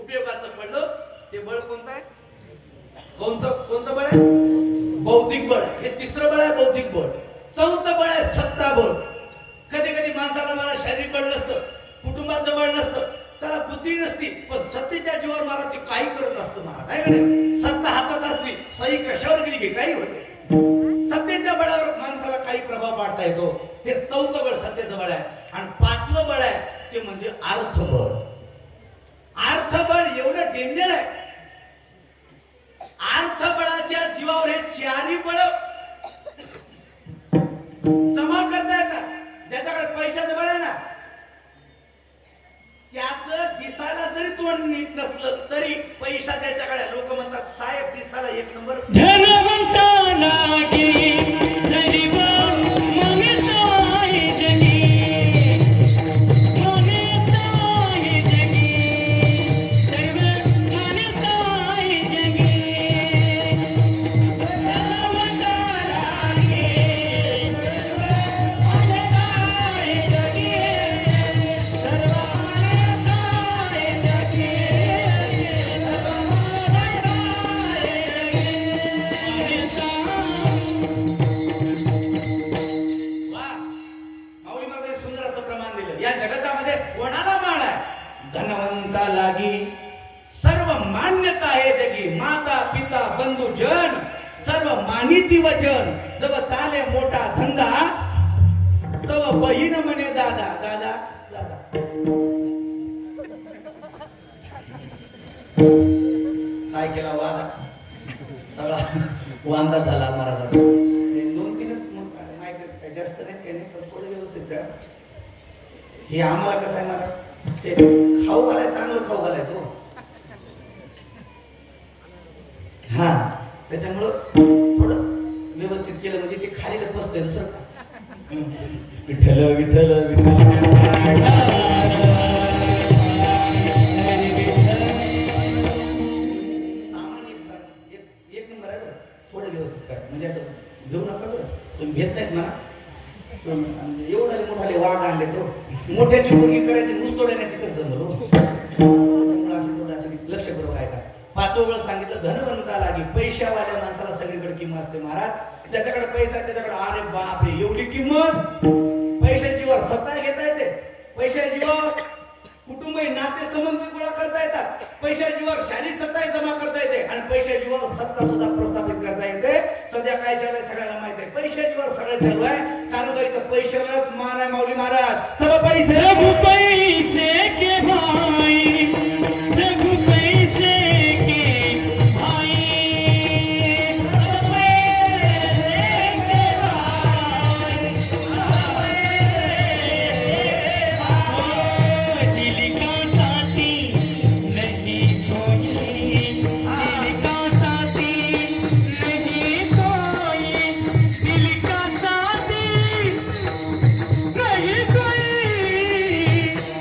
उपयोगाचं पडलं ते बळ कोणतं आहे कोणतं बळ आहे बौद्धिक बळ हे तिसरं बळ आहे बौद्धिक बळ चौथं बळ आहे सत्ता बळ कधी कधी माणसाला मला शारीरिक बळ नसतं कुटुंबाचं बळ नसतं त्याला बुद्धी नसती पण सत्तेच्या जीवावर मला ते काही करत असतं महाराज आहे का नाही सत्ता हातात असली सही कशावर गेली की काही होते सत्तेच्या बळावर माणसाला काही प्रभाव पाडता येतो हे चौथं बळ सत्तेचं बळ आहे आणि 5वं बळ आहे ते म्हणजे अर्थबळ अर्थबळ एवढं डेंजर आहे अर्थबळाच्या जीवावर हे 4ही बळ जमा करता येतात ज्याच्याकडे पैशाचं बळ आहे ना त्याचं दिसायला जरी तोंड नीट नसलं तरी पैसा त्याच्याकडे लोक म्हणतात साहेब दिसायला 1 नंबर मानिती वचन जब चाले मोठा धंदा तव बहीण म्हणे दादा दादा दादा काय केला वादा सगळा वांदा झाला महाराज 2-3 नाही जास्त नाही त्याने पण थोडं व्यवस्थित करा हे आम्हाला कसं आहे मला ते खाऊ घालाय चांगलं खाऊ घालायचो हा त्याच्यामुळं थोडं व्यवस्थित केलं म्हणजे ते खायला बसतंय दुसरं विठ्ठल विठ्ठल एक नंबर आहे बरं थोडं व्यवस्थित करा म्हणजे असं घेऊ नका बरं तुम्ही घेत नाहीत ना एवढा मोठाले वाघ आणले तो मोठ्याची मुलगी करायची नुसतोडण्याची कसं जमलो असं थोडं असं लक्ष बरोबर आहे का 5वं बळ सांगितलं धनवंता लागी पैशावाल्या माणसाला सगळीकडे किंमत असते महाराज त्याच्याकडे पैसा त्याच्याकडे अरे बाप रे एवढी किंमत पैशाच्या जीवावर सत्ता घेता येते पैशाच्या जीवावर कुटुंबीय नाते संबंध गोळा करता येतात पैशाच्या जीवावर शारीरिक सत्ता जमा करता येते आणि पैशाच्या जीवावर सत्ता सुद्धा प्रस्थापित करता येते सध्या काय चालू आहे सगळ्यांना माहित आहे पैशाच्या जीवावर सगळं चालू आहे कारण का इथं पैशालाच मान आहे माऊली महाराज सब पैसे के भाई सब पैसे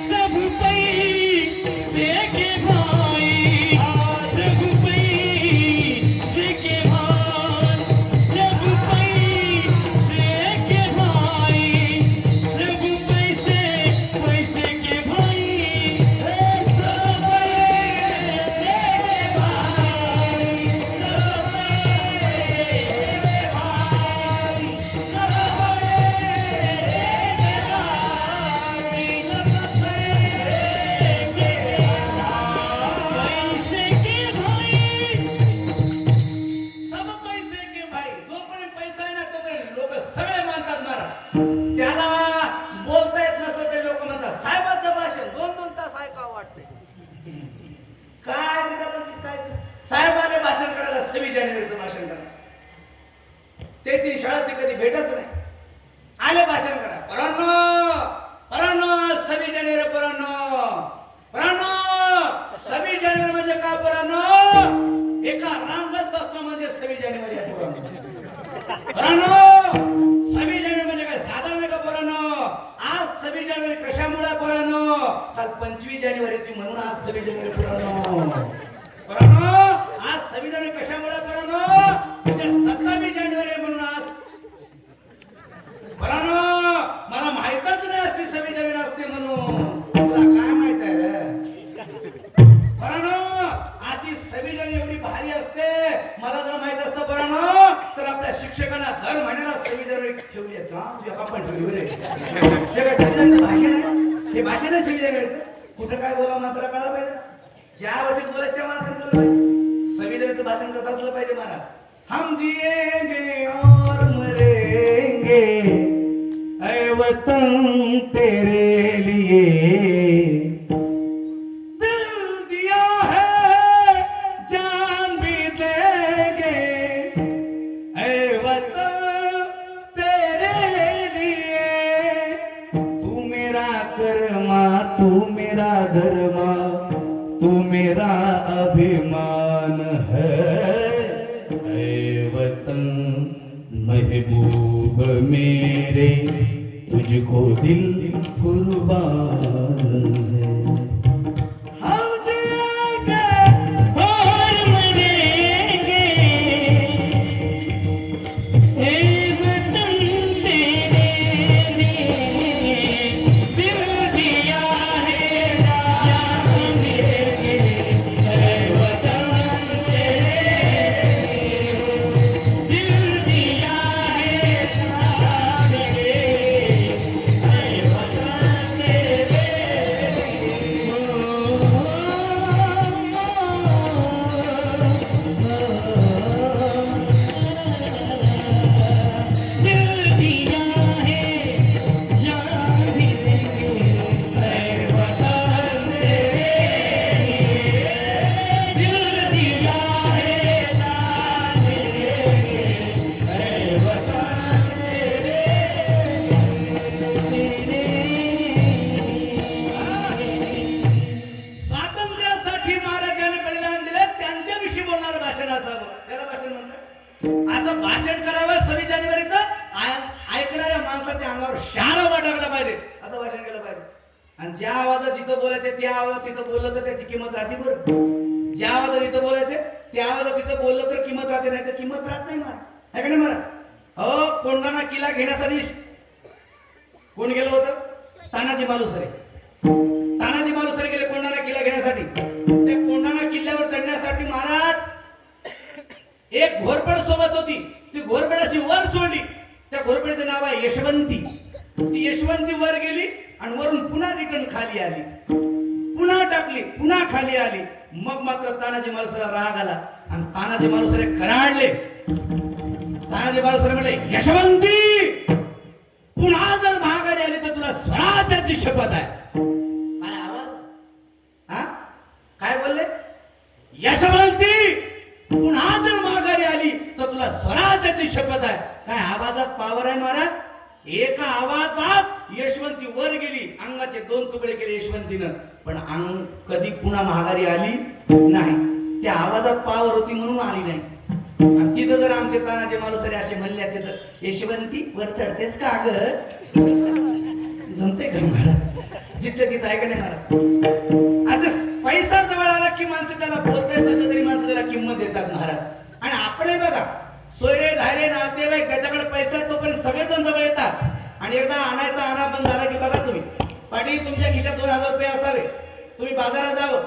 सब काय त्याच्यापाशी काय साहेब आले भाषण करायला 26 जानेवारीचं भाषण करा. ते ती शाळाची कधी भेटच नाही. आले भाषण करा. परांनो 26 जानेवारी परांनो 26 जानेवारी म्हणजे काय परांनो? एका रांगत बसणं म्हणजे 26 जानेवारी आहे परांनो. 26 जानेवारी म्हणजे काय साधारण आहे का परांनो? आज 26 जानेवारी कशामुळे परांनो? काल 25 जानेवारी होती म्हणून आज 26 जानेवारी परांनो. आज 26 जानेवारी कशामुळे परांनो? उद्या 27 जानेवारी म्हणून आज परांनो. मला माहितच नाही असती 26 जानेवारी असते म्हणून. तुला काय माहित आहे रे परांनो? आजची 26 जानेवारी एवढी भारी असते. मला जर माहित असतं परांनो तर आपल्या शिक्षकांना दर महिन्याला 26 जानेवारी ठेवली असते. आपण ठेवली रे. हे काय भाषण आहे? हे भाषण आहे 26 जानेवारीचं. कुठं काय बोलावं माणसाला कळायला पाहिजे. ज्या वचीत बोलायचं त्या माणसाने बोललं पाहिजे. 26 जानेवारीचं भाषण कसं असलं पाहिजे महाराज? हम जिएंगे और मरेंगे ऐ वतन तेरे लिए, दिल दिया है जान भी देंगे ऐ वतन तेरे लिए. तू मेरा कर्मा, तू मेरा धर्मा, तू मेरा अभिमान है ऐ वतन महबूब मेरे, तुझको दिल कुर्बान है. हम जिएंगे और मरेंगे ऐ वतन तेरे लिए, दिल दिया है जान देंगे ऐ वतन तेरे लिए, दिल दिया है जान देंगे ऐ वतन तेरे स्वातंत्र्यासाठी महाराजांनी बलिदान दिले त्यांच्याविषयी बोलणारं भाषण असावं. त्याला भाषण म्हणतात. असं भाषण करावं 26 जानेवारीचं. ऐकणाऱ्या माणसाच्या अंगावर शारा वाटायला पाहिजे. असं भाषण केलं पाहिजे. आणि ज्या आवाजात जिथं बोलायचे त्या आवाजात तिथं बोललं तर त्याची किंमत राहते बरं. ज्या आवाजात जिथं बोलायचे त्या आवाजात तिथं बोललं तर किंमत राहते, नाही तर किंमत राहत नाही महाराज. आहे का नाही महाराज? हो, कोंढाणा किल्ला घेण्यासाठी कोण गेलं होतं? तानाजी मालुसरे. तानाजी मालुसरे गेले कोंढाणा किल्ला घेण्यासाठी. त्या कोंढाणा किल्ल्यावर चढण्यासाठी महाराज एक घोरपड सोबत होती. ती घोरपड अशी वर सोडली. त्या घोरपडीचं नाव आहे यशवंती. ती यशवंती वर गेली आणि वरून पुन्हा रिटर्न खाली आली. पुन्हा टाकली, पुन्हा खाली आली. मग मात्र तानाजी मालुसरेला राग आला आणि तानाजी मालुसरे खराडले. तानाजी मालुसरे म्हणले, यशवंती पुन्हा जर महागारी आली तर तुला स्वराज्याची शपथ आहे. काय आवाज? हा काय बोलले? यशवंती पुन्हा जर माघारी आली तर तुला स्वराज्याची शपथ आहे. काय आवाजात पावर आहे महाराज? एका आवाजात यशवंती वर गेली. अंगाचे 2 तुकडे केले यशवंतीनं. पण अंग कधी पुन्हा माघारी आली नाही. त्या आवाजात पावर होती म्हणून आली नाही. आणि तिथं जर आमचे तानाजी मालुसरे असे म्हणल्याचे तर यशवंती वर चढतेस का ग? जमते का महाराज? जिथलं तिथं आहे का नाही महाराज? असं पैसा जवळ आला की माणसं त्याला बोलतायत, तसं तरी माणसं त्याला किंमत देतात महाराज. आणि आपले बघा सोयरे धारे नातेवाईक त्याच्याकडे पैसा तोपर्यंत सगळेजण जवळ येतात. आणि एकदा आणायचा आणा बंद झाला की बघा तुम्ही पाटील तुमच्या खिशात 2000 रुपये असावे. तुम्ही बाजारात जावं,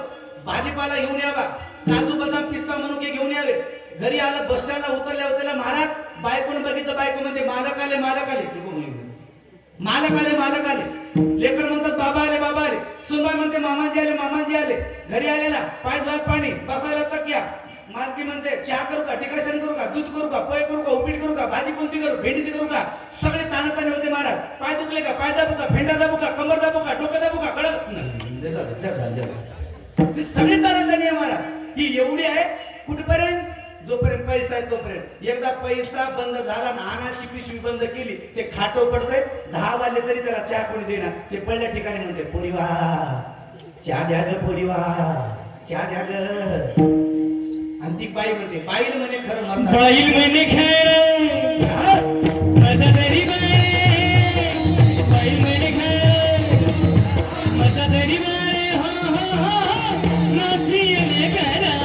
भाजीपाला घेऊन यावा, काजू बदाम पिस्ता मनुके घेऊन यावे. घरी आलं बस स्टँडला उतरल्या महाराज बायकोनं बघितलं. बायको म्हणते मालक आले मालक आले. मालक आले मालक आले. लेकर म्हणतात बाबा आले बाबा आले. सुनबाई म्हणते मामाजी आले मामाजी आले. घरी आलेला पाय धुवायला पाणी, बसायला तकिया. मालकी म्हणते चहा करू का, डिकाशन करू का, दूध करू का, पोहे करू का, उपीट करू का, भाजी कोणती करू, भेंडीची करू का. सगळे तानाताने होते महाराज. पाय दुखले का, पाय दाबू का, फेंडा दाबू का, कंबर दाबू का, डोकं दाबू का, कळत ती सगळी तारांजणी आहे मला ही एवढी आहे कुठपर्यंत जोपर्यंत पैसा आहे तोपर्यंत एकदा पैसा बंद झाला ना अनाची पिशवी बंद केली ते खाटो पडतंय 10 वाजले तरी त्याला चहा कोणी देणार ते पडल्या ठिकाणी म्हणते पोरी वा चहा द्या ग पोरी वा चहा द्या ग आणि ती बाई म्हणते बाईल म्हणे खरं म्हणतात बाईल म्हणे खरं मददरी बाई बाईल म्हणे खरं मददरी बाई हो हो हो नाचिले करा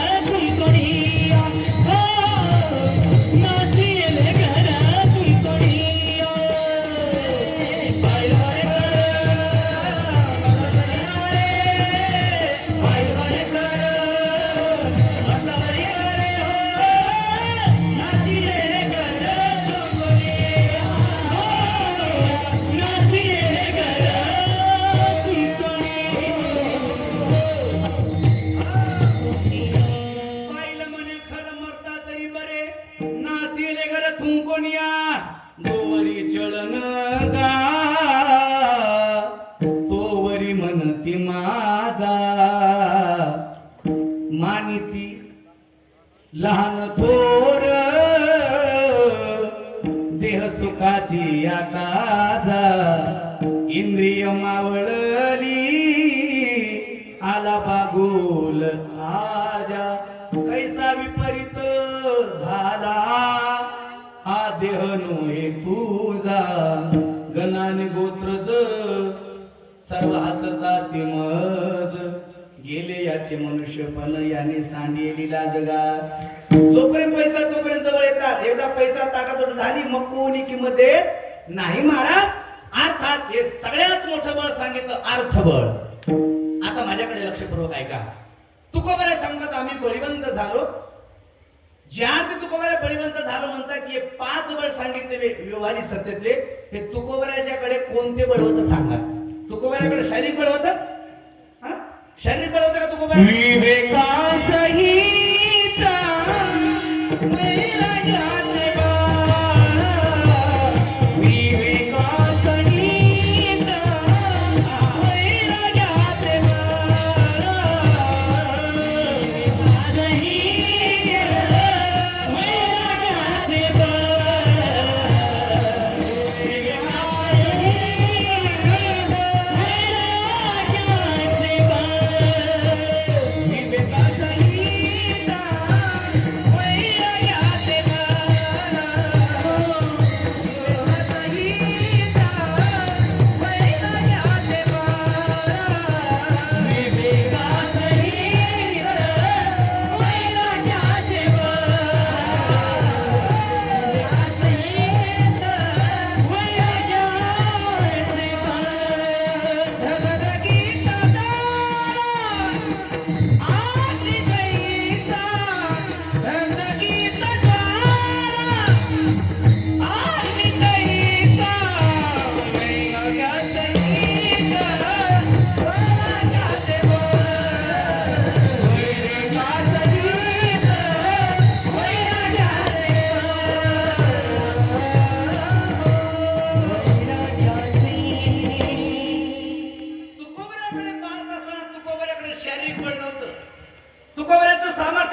मानिती लहान थोर देह सुखाची आकाजा इंद्रिय मावळली आला बागोल आजा कैसा विपरीत झाला हा देह नोहे तुझा गणाने गोत्रज सर्व हसतात मज गेले याचे मनुष्यपण याने सांडलेली लाजगा जोपर्यंत पैसा तोपर्यंत जवळ येतात एकदा पैसा ताटातोट झाली मग कोणी किंमत देत नाही महाराज अर्थात हे सगळ्यात मोठं बळ सांगितलं अर्थबळ आता माझ्याकडे लक्षपूर्वक ऐका तुकोबऱ्या सांगतात आम्ही बळीवंत झालो ज्या ते तुकोबऱ्या बळीवंत झालो म्हणतात की हे 5 बळ सांगितले व्यवहारी सत्तेतले हे तुकोबऱ्याच्याकडे कोणते बळ होतं सांगा तुकोबऱ्याकडे शारीरिक बळ होतं शारीरिक बळ होतं का तुकोबऱ्या विवेकासहिता मेरा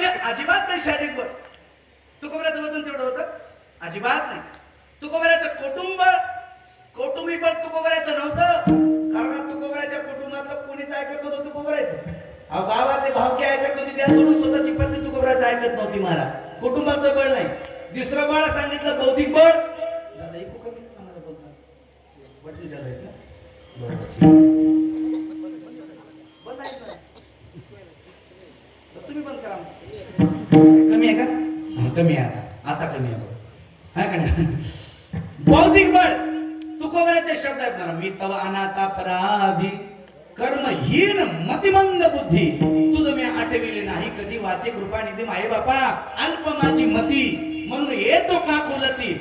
जाने अजिबात नाही शारीरिक बळ तुकोबऱ्याचं वजन तेवढं होतं अजिबात नाही तुकोबऱ्याचं कौटुंबिक बळ तुकोबऱ्याचं नव्हतं कारण तुकोबऱ्याच्या कुटुंबातलं कोणीच ऐकत नव्हतं तुकोबऱ्याचं गावातले भावकी ऐकत नव्हती त्या सोडून स्वतःची पत्नी तुकोबऱ्याचं ऐकत नव्हती महाराज कुटुंबाचं बळ नाही दुसरं बळ सांगितलं बौद्धिक बळ तुम्ही बंद करा कमी आहे का कमी आहे आता कमी आहे हा का नाही बौद्धिक बळ तुकोबऱ्याचे शब्द आहेत ना मी तव अनाथ अपराधी कर्महीन मतिमंद बुद्धी तुझं मी आठविले नाही कधी वाचे कृपा निधी माये बापा अल्प माझी मती म्हणून येतो का कुलती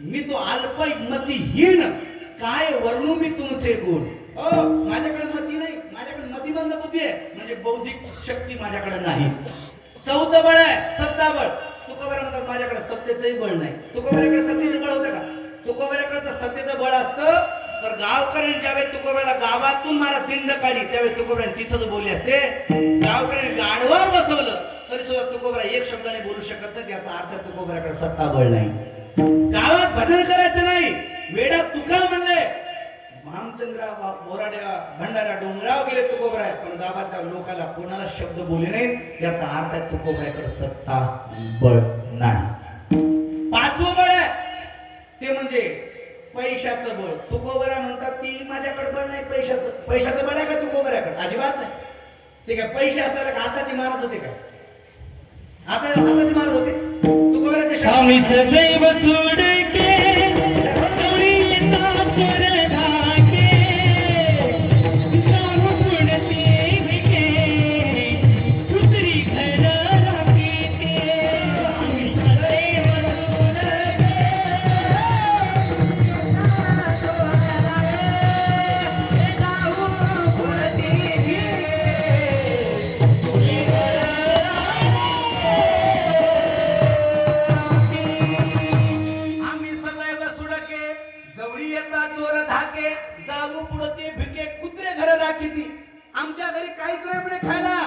मी तो अल्प मतीहीन काय वर्णू मी तुमचे गुण माझ्याकडे मती नाही माझ्याकडे मतिमंद बुद्धी आहे म्हणजे बौद्धिक शक्ती माझ्याकडे नाही चौथं बळ आहे सत्ता बळ तुकोबऱ्या म्हणतात माझ्याकडे सत्तेचंही बळ नाही तुकोबऱ्याकडे सत्तेचं बळ होतं का तुकोबऱ्याकडे तर सत्तेचं बळ असतं तर गावकऱ्यांनी ज्यावेळी तुकोबऱ्याला गावातून मारा दिंड काढी त्यावेळी तुकोबऱ्याने तिथंच बोलली असते गावकऱ्याने सुद्धा तुकोबरा एक शब्दाने बोलू शकत नाही, याचा अर्थ तुकोबऱ्याकडे सत्ता बळ नाही. गावात भजन करायचं नाही, वेडा तुका म्हणले भामचंद्रा बोराड्या भंडारा डोंगराव गेले तुकोबराय, पण गावातल्या लोकांना कोणाला शब्द बोलले नाहीत, याचा अर्थ आहे तुकोबऱ्याकडे सत्ता बळ नाही. पाचवं बळ आहे ते म्हणजे पैशाचं बळ. तुकोबरा म्हणतात ती माझ्याकडे बळ नाही पैशाचं बळ आहे का तुकोबऱ्याकडे? अजिबात नाही. ते काय पैसे असताना का हाताची महाराज होते का? हाताची महाराज होते तुकोबऱ्याचे आम्ही सदैव सोडके गौरीला चोर धाके, जाऊ पुढते भिके, कुत्री घर राखीते. आम्ही सदैव सोडके जाऊ पुढते भिके, कुत्री घर आम्ही सदैव सुडके जवळी येता चोर धाके, जाऊ पुढते भिके कुत्रे घर राखीती. आमच्या घरी काहीच नाही म्हणे खायला.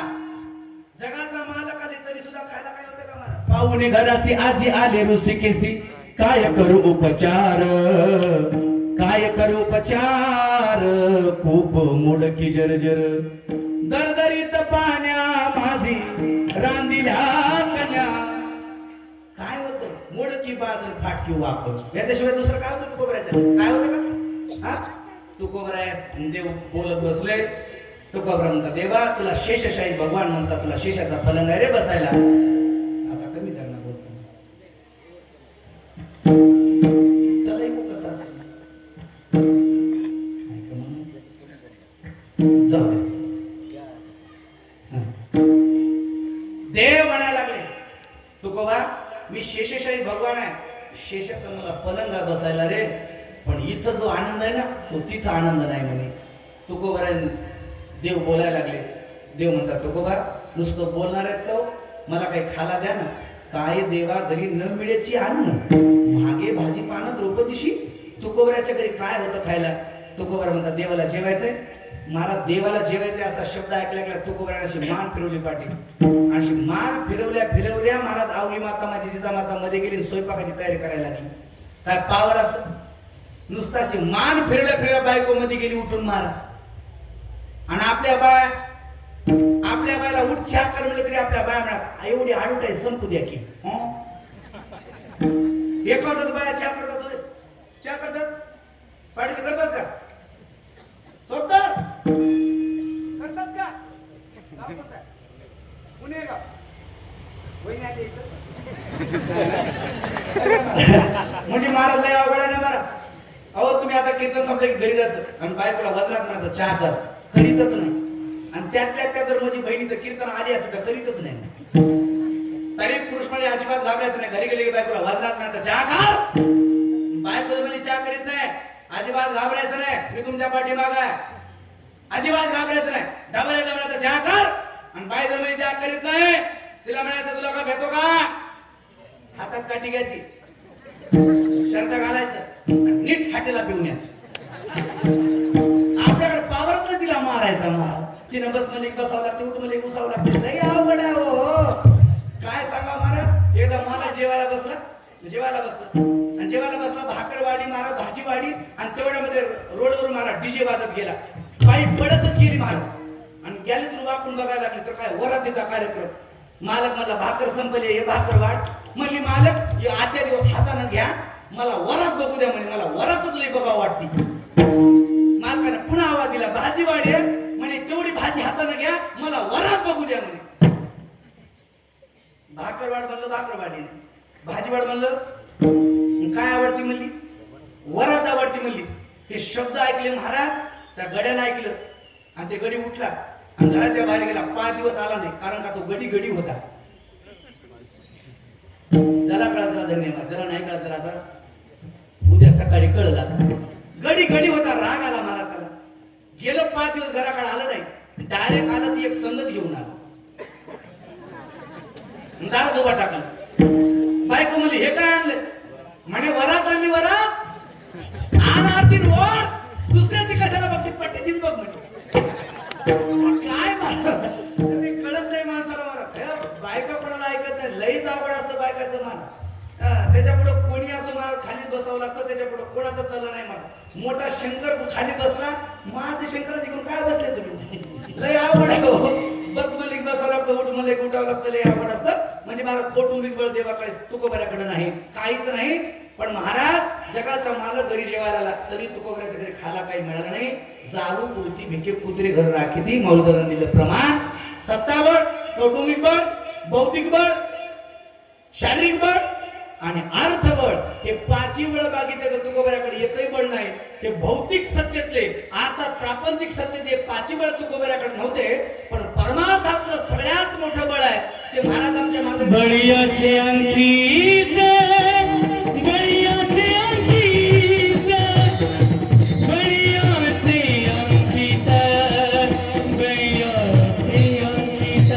जगाचा मालक आले तरी सुद्धा खायला काय होतं का मला? पाहुणे घराची आजी आले ऋषिकेशी, काय करू उपचार, काय करू उपचार, खूप मुडकी जर्जर, दरदरीत पाण्या माझी रांदिल्या कन्या. काय होतं? मोडकी बादल फाटकी वापर, याच्याशिवाय दुसरं काय होतं तुकोबऱ्याचं? काय होतं का? हा तुकोबराय देव बोलत बसले. तुकोबरा म्हणता देवा तुला शेषशाही भगवान म्हणता, तुला शेषाचा पलंग आहे रे बसायला. आता कमी त्यांना बोलतो त्याला ऐकू कसं असेल? ऐका म्हणून. जाऊ दे. हा. देव म्हणायला लागले तुकोबा मी शेषशाही भगवान आहे, शेषाचा मला पलंग आहे बसायला रे, पण इथं जो आनंद आहे ना तो तिथं आनंद नाही म्हणे. तुकोबरा देव बोलायला लागले. देव म्हणतात तुकोबा नुसतं बोलणार आहेत का हो? मला काही खाला द्या ना. काय देवा घरी न मिळेची अन्न, मागे भाजी पानं द्रौपदीशी. तुकोबऱ्याच्या घरी काय होतं खायला? तुकोबरा म्हणतात देवाला जेवायचंय. महाराज देवाला जेवायचे असा शब्द ऐकल्या तुकोबऱ्याने अशी मान फिरवली पाठी. अशी मान फिरवल्या महाराज आवली माता माझी जिजामाता मध्ये गेली, स्वयंपाकाची तयारी करायला लागली. काय पावर असं? नुसता अशी मान फिरवल्या बायको मध्ये गेली उठून महाराज. आणि आपल्या बायाला उठ चहा कर म्हणलं तरी आपल्या बाया म्हणतात एवढी आडूट आहे संपू द्या की. एखाद्याच बाया चहा करतात पाटील करतात का? सोडतात करतात का? पुणे का म्हणजे महाराज लय अवघड आहे ना बरं. अहो तुम्ही आता कीर्तन संपलं की घरी जायचं आणि बायकोला वजनात म्हणायचं चहा कर, करीतच नाही. आणि त्यातल्या जर माझी बहिणीचं कीर्तन आली असेल तर करीतच नाही. तरी पुरुष म्हणजे अजिबात घाबरायचं नाही. घरी गेले की बायकोला वजनात म्हणायचं चहा कर. बायको म्हणजे चहा करीत नाही, अजिबात घाबरायचं नाही. मी तुमच्या पाठीमाग आहे, अजिबात घाबरायचं नाही. डबऱ्याचं चहा कर. आणि बाय जर म्हणजे चहा करीत नाही तिला म्हणायचं तुला का भेटतो का? हातात काठी घ्यायची, शर्ट घालायचं, नीट हाटेला पिऊन यायचं. आपल्याकडे पावरच नाही तिला मारायचा. महाराज तिनं बस मध्ये बसावं लागते, उठ मध्ये बसावं लागते. लई अवघड आहे हो. काय सांगा महाराज. एकदा मला जेवायला बसला आणि जेवायला बसला भाकरवाडी महाराज भाजीवाडी, आणि तेवढ्यामध्ये रोडवरून महाराज डीजे वाजत गेला. बाई पडतच गेली महाराज. आणि गेले तुला वाकून बघायला लागले तर काय वरातीचा कार्यक्रम. मालक मला भाकर संपले, हे भाकर वाट. म्हणली मालक हे आजच्या दिवस हातानं घ्या, मला वरात बघू द्या. म्हणे मला वरातच लई बघा वाटती. मालकाने पुन्हा आवाज दिला भाजीवाडी म्हणे तेवढी भाजी हाताने घ्या, मला वरात बघू द्या म्हणे. भाकरवाड म्हणलं भाकरवाडी, भाजीवाड म्हणलं काय आवडती म्हणली, वरात आवडती म्हणली. हे शब्द ऐकले महाराज. त्या गड्यानं ऐकलं आणि ते गडी उठला आणि घराच्या बाहेर गेला. 5 दिवस आला नाही, कारण का तो गडी होता. त्याला कळत राहा धन्यवाद, त्याला नाही कळत राहा आता उद्या सकाळी कळला. गडी होता, राग आला महाराज त्याला. गेलं 5 दिवस घराकडे आलं नाही, डायरेक्ट आला ती एक संगच घेऊन आला. दारात उभा टाकला. बायको म्हणली हे काय आणलं? म्हणे वरात आणली वरात. आण आरती वर दुसऱ्याची कशाला बघते, पट्टीचीच बघ म्हणे. काय कळत नाही माणसाला. वरात बायका कोणाला ऐकत नाही, लईच आवड असतं बायकाचं मान. त्याच्या पुढे कोणी असं मला खाली बसावं लागतं, त्याच्या पुढे कोणाचं चाललं नाही मला. मोठा शंकर खाली बसला, माझे शंकर तिकडून काय बसले तुम्ही, लय आवड आहे हो. बस मला बसावं लागतं, उठ मला उठावं लागतं, लय आवड असतं. म्हणजे मला कौटुंबिक बळ देवाकडे तुकोबऱ्याकडे नाही, काहीच नाही. पण महाराज जगाचा मालक घरी जेवायला आला तरी तुकोबऱ्याच्या घरी खायला काही मिळालं नाही. जाऊ पुरती भिके कुत्रे घर राखी मौलदारांनी दिलं प्रमाण. सत्ताबळ, कौटुंबिक बळ, बौद्धिक बळ, शारीरिक बळ आणि अर्थबळ हे पाचही बळ बाकीचे तर तुकोबऱ्याकडे एकही बळ नाही. हे भौतिक सत्तेतले आता प्रापंचिक सत्तेत पाचही बळ तुकोबऱ्याकडे नव्हते. पण परमार्थातलं सगळ्यात मोठं बळ आहे ते महाराज आमच्या मागे बळीयाचे अंकित, बळीयाचे अंकित, बळीयाचे अंकित, बळीयाचे अंकित.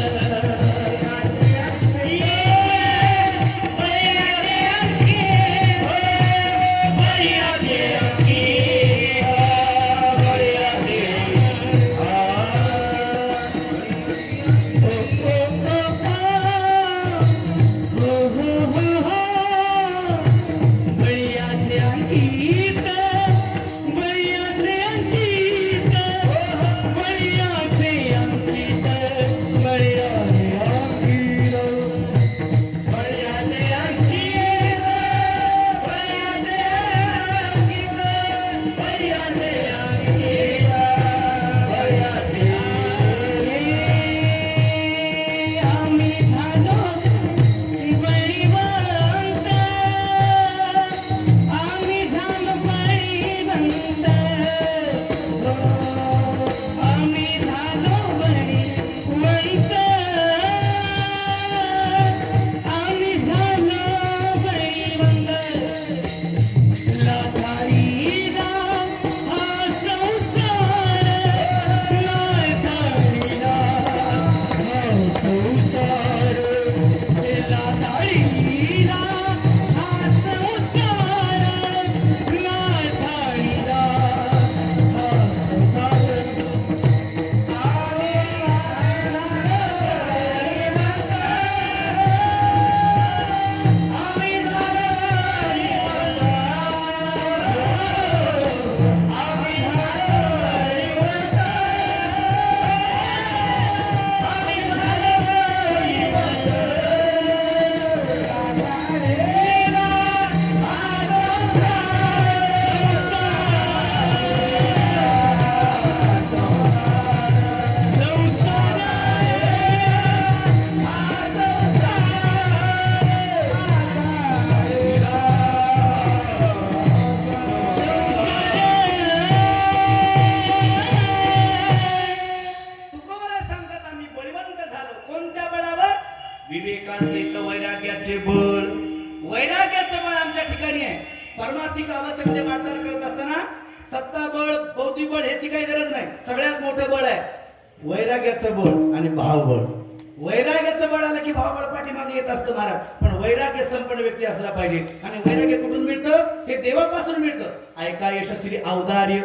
विवेकाचे तर वैराग्याचे बळ, वैराग्याचं बळ आमच्या ठिकाणी आहे. परमार्थिक अवस्थेमध्ये वाटचाल करत असताना सत्ता बळ, बौद्धिक बळ ह्याची काही गरज नाही. सगळ्यात मोठं बळ आहे वैराग्याचं बळ आणि भावबळ. वैराग्याचं बळ आलं की भावबळ पाठीमागे येत असतं महाराज. पण वैराग्य संपन्न व्यक्ती असला पाहिजे. आणि वैराग्य कुठून मिळतं? हे देवापासून मिळतं. ऐका यशस्वी औदार्य,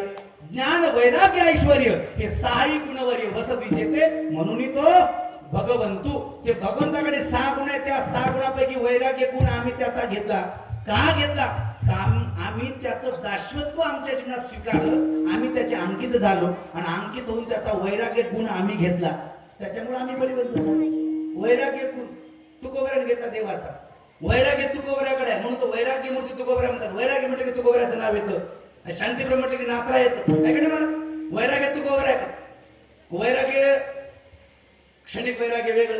ज्ञान, वैराग्य, ऐश्वर्य हे सहाही गुणवर्य वसती जेते म्हणून तो भगवंतू. ते भगवंताकडे 6 गुण आहेत. त्या 6 गुणापैकी वैराग्य गुण आम्ही त्याचा घेतला. का घेतला? आम्ही त्याचं दासत्व आमच्या जीवनात स्वीकारलं. आम्ही त्याचे अंकित झालो आणि अंकित होऊन त्याचा वैराग्य गुण आम्ही घेतला. त्याच्यामुळे आम्ही बळीबंद झालो. वैराग्य गुण तुकोबऱ्याने घेतला देवाचा. वैराग्य तुकोबऱ्याकडे आहे म्हणून तो वैराग्य मूर्ती तुकोबऱ्या म्हणतात. वैराग्य म्हटलं की तुकोबऱ्याचं नाव येतं. शांतीप्रम म्हटलं की नाथरा येतं. काय मला वैराग्य तुकोबऱ्याकडे. वैराग्य क्षणिक वैराग्य वेगळं,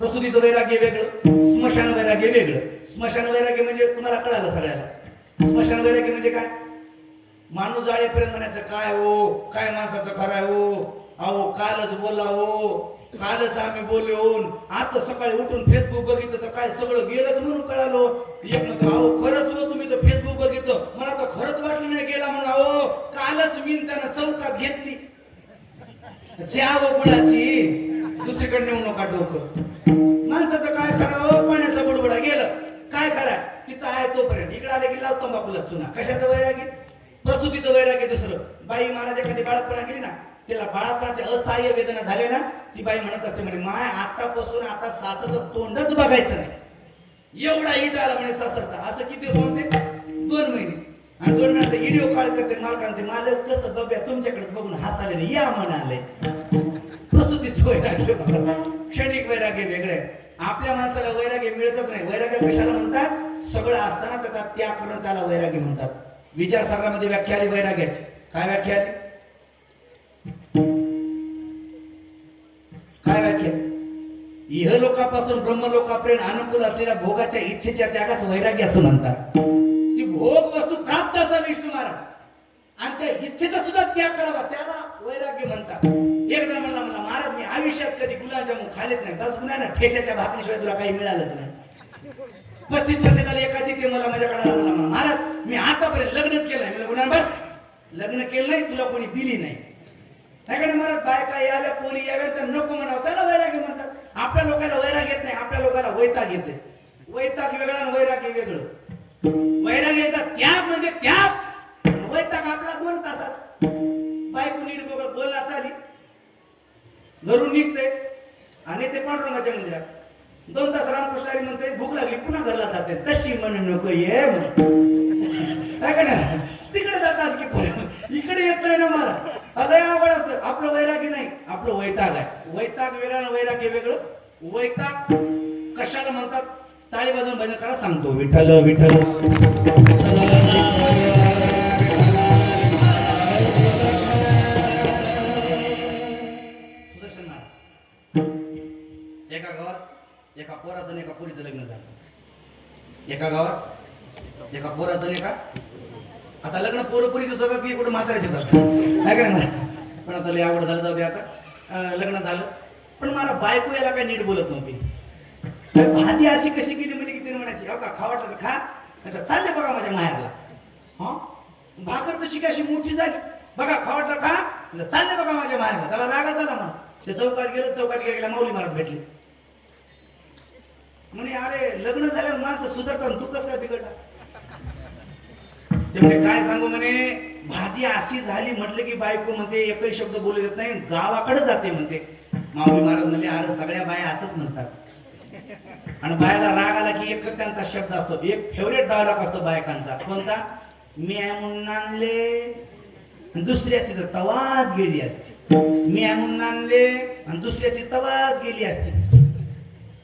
प्रसूतीचं वैराग्य वेगळं, स्मशान वैराग्य वेगळं. स्मशान वैराग्य म्हणजे तुम्हाला कळालं सगळ्याला. स्मशान वैराग्य म्हणजे काय? माणूस जाळेपर्यंत म्हणायचं काय हो, काय माणसाचं खरं आहे हो, अहो कालच बोलला हो, कालच आम्ही बोलून आता सकाळी उठून फेसबुक बघितलं तर काय सगळं गेलंच म्हणून कळालो. एक म्हणतो अहो खरंच हो तुम्ही तर फेसबुक बघितलं, मला तर खरंच वाटलं नाही गेला म्हणून. अहो कालच मीन त्यानं चौकात घेतली व गुळाची, दुसरीकडे नेऊ नका डोकं. माणसाचं काय खरं हो, पाण्याचा बुडबुडा गेलं काय खरं तिथं आहे तोपर्यंत. इकडे आले की लाव तंबाखूला चुना. कशाचं वैराग्य? प्रसूतीचं वैराग्य दुसरं. बाई महाराज एखादी बाळपणा गेली ना तिला बाळापाचे असहाय्य वेदना झाले ना, ती बाई म्हणत असते म्हणे माय आतापासून आता सासरचं तोंडच बघायचं नाही. एवढा इट आला म्हणे सासरचा. असं किती दिवस म्हणते? 2 महिने. आणि 2 महिन्यात व्हिडिओ कॉल करते मालकांना, मालक कसं बघ्या तुमच्याकडे बघून हसाले नाही, या म्हणाले. प्रसूतीच वैराग्य, क्षणिक वैराग्य वेगळे. आपल्या माणसाला वैराग्य मिळतच नाही. वैराग्य कशाला म्हणतात? सगळं असताना त्याचा त्याग करून त्याला वैराग्य म्हणतात. विचारसागरामध्ये व्याख्या आली वैराग्याची. काय व्याख्या आली? काय व्याख्या? इहलोकापासून ब्रह्मलोकापर्यंत अनुकूल असलेल्या भोगाच्या इच्छेच्या त्यागास वैराग्य असं म्हणतात. ती भोग वस्तू प्राप्त असा विष्णू महाराज आणि त्या इच्छेचा सुद्धा त्याग करावा, त्याला वैराग्य म्हणतात. एकदा म्हणला महाराज मी आयुष्यात कधी गुलाबजामुन खाल्लेच नाही. बस गुन्हा ना, ठेशाच्या भाकरीशिवाय तुला काही मिळालंच नाही. 35 वर्ष झाली एकाची ते मला माझ्याकडे आला. मला महाराज मी आतापर्यंत लग्नच केलं नाही. मला गुन्हा बस लग्न केलं नाही, तुला कोणी दिली नाही. नाही महाराज बायका याव्या पोरी याव्या तर नको म्हणावं, त्याला वैराग्य म्हणतात. आपल्या लोकांना वैराग्य येत नाही, आपल्या लोकांना वैताग येते. वैताग वेगळा आणि वैराग्य वेगळं. वैराग्य येतात त्याग म्हणजे त्याग, वैताग आपला 2 तासात. बायको नीट बोलला चाली घरून निघते आणि ते पांडुरंगाच्या मंदिरात 2 तास रामकृष्णारी म्हणते भूक लागली पुन्हा घरला जाते. तशी म्हणू नको ये काय ना, तिकडे जातात की इकडे येत नाही ना. मला लय आवड असं. आपलं वैराग्य नाही, आपलं वैताग आहे. वैताग वेगळं आणि वैराग्य वेगळं. वैताग कशाला म्हणतात? टाळी वाजवून भजन करा सांगतो. विठ्ठल विठ्ठल सुदर्शन महाराज एका गावात एका पोराचं आणि एका पोरीचं लग्न झालं. एका गावात एका पोराचं आणि एका, आता लग्न पोरपुरीचं सगळं की कुठं म्हाताऱ्याचे जातात काय काय ना. पण आता लय आवड झालं, जाऊ दे. आता लग्न झालं पण मला बायको याला काय नीट बोलत नव्हती. भाजी अशी कशी केली म्हणजे की तिने म्हणायची हो का खा वाटलं तर खा, नाही चालले बघा माझ्या माहेरला. हा भाकर कशी कशी मोठी झाली बघा, खा वाटलं खा, चालले बघा माझ्या माहेरला. त्याला रागा झाला मला. ते चौकात गेलं, चौकात गेला माऊली महाराज भेटले. म्हणे अरे लग्न झाल्यावर माणसं सुधारतात, तू कसं काय बिघडला? ते म्हणे काय सांगू म्हणे, भाजी अशी झाली म्हटलं की बायको म्हणते एकही शब्द बोलू देत नाही, गावाकडे जाते म्हणते. माऊली महाराज म्हणले अरे सगळ्या बाया असंच म्हणतात. आणि बायाला राग आला की एक त्यांचा शब्द असतो, एक फेवरेट डायलॉग असतो बायकांचा. कोणता? मी आहे म्हणून आणले, दुसऱ्याची तर तवाच गेली असती. मी आहे म्हणून आणले आणि दुसऱ्याची तवाच गेली असती.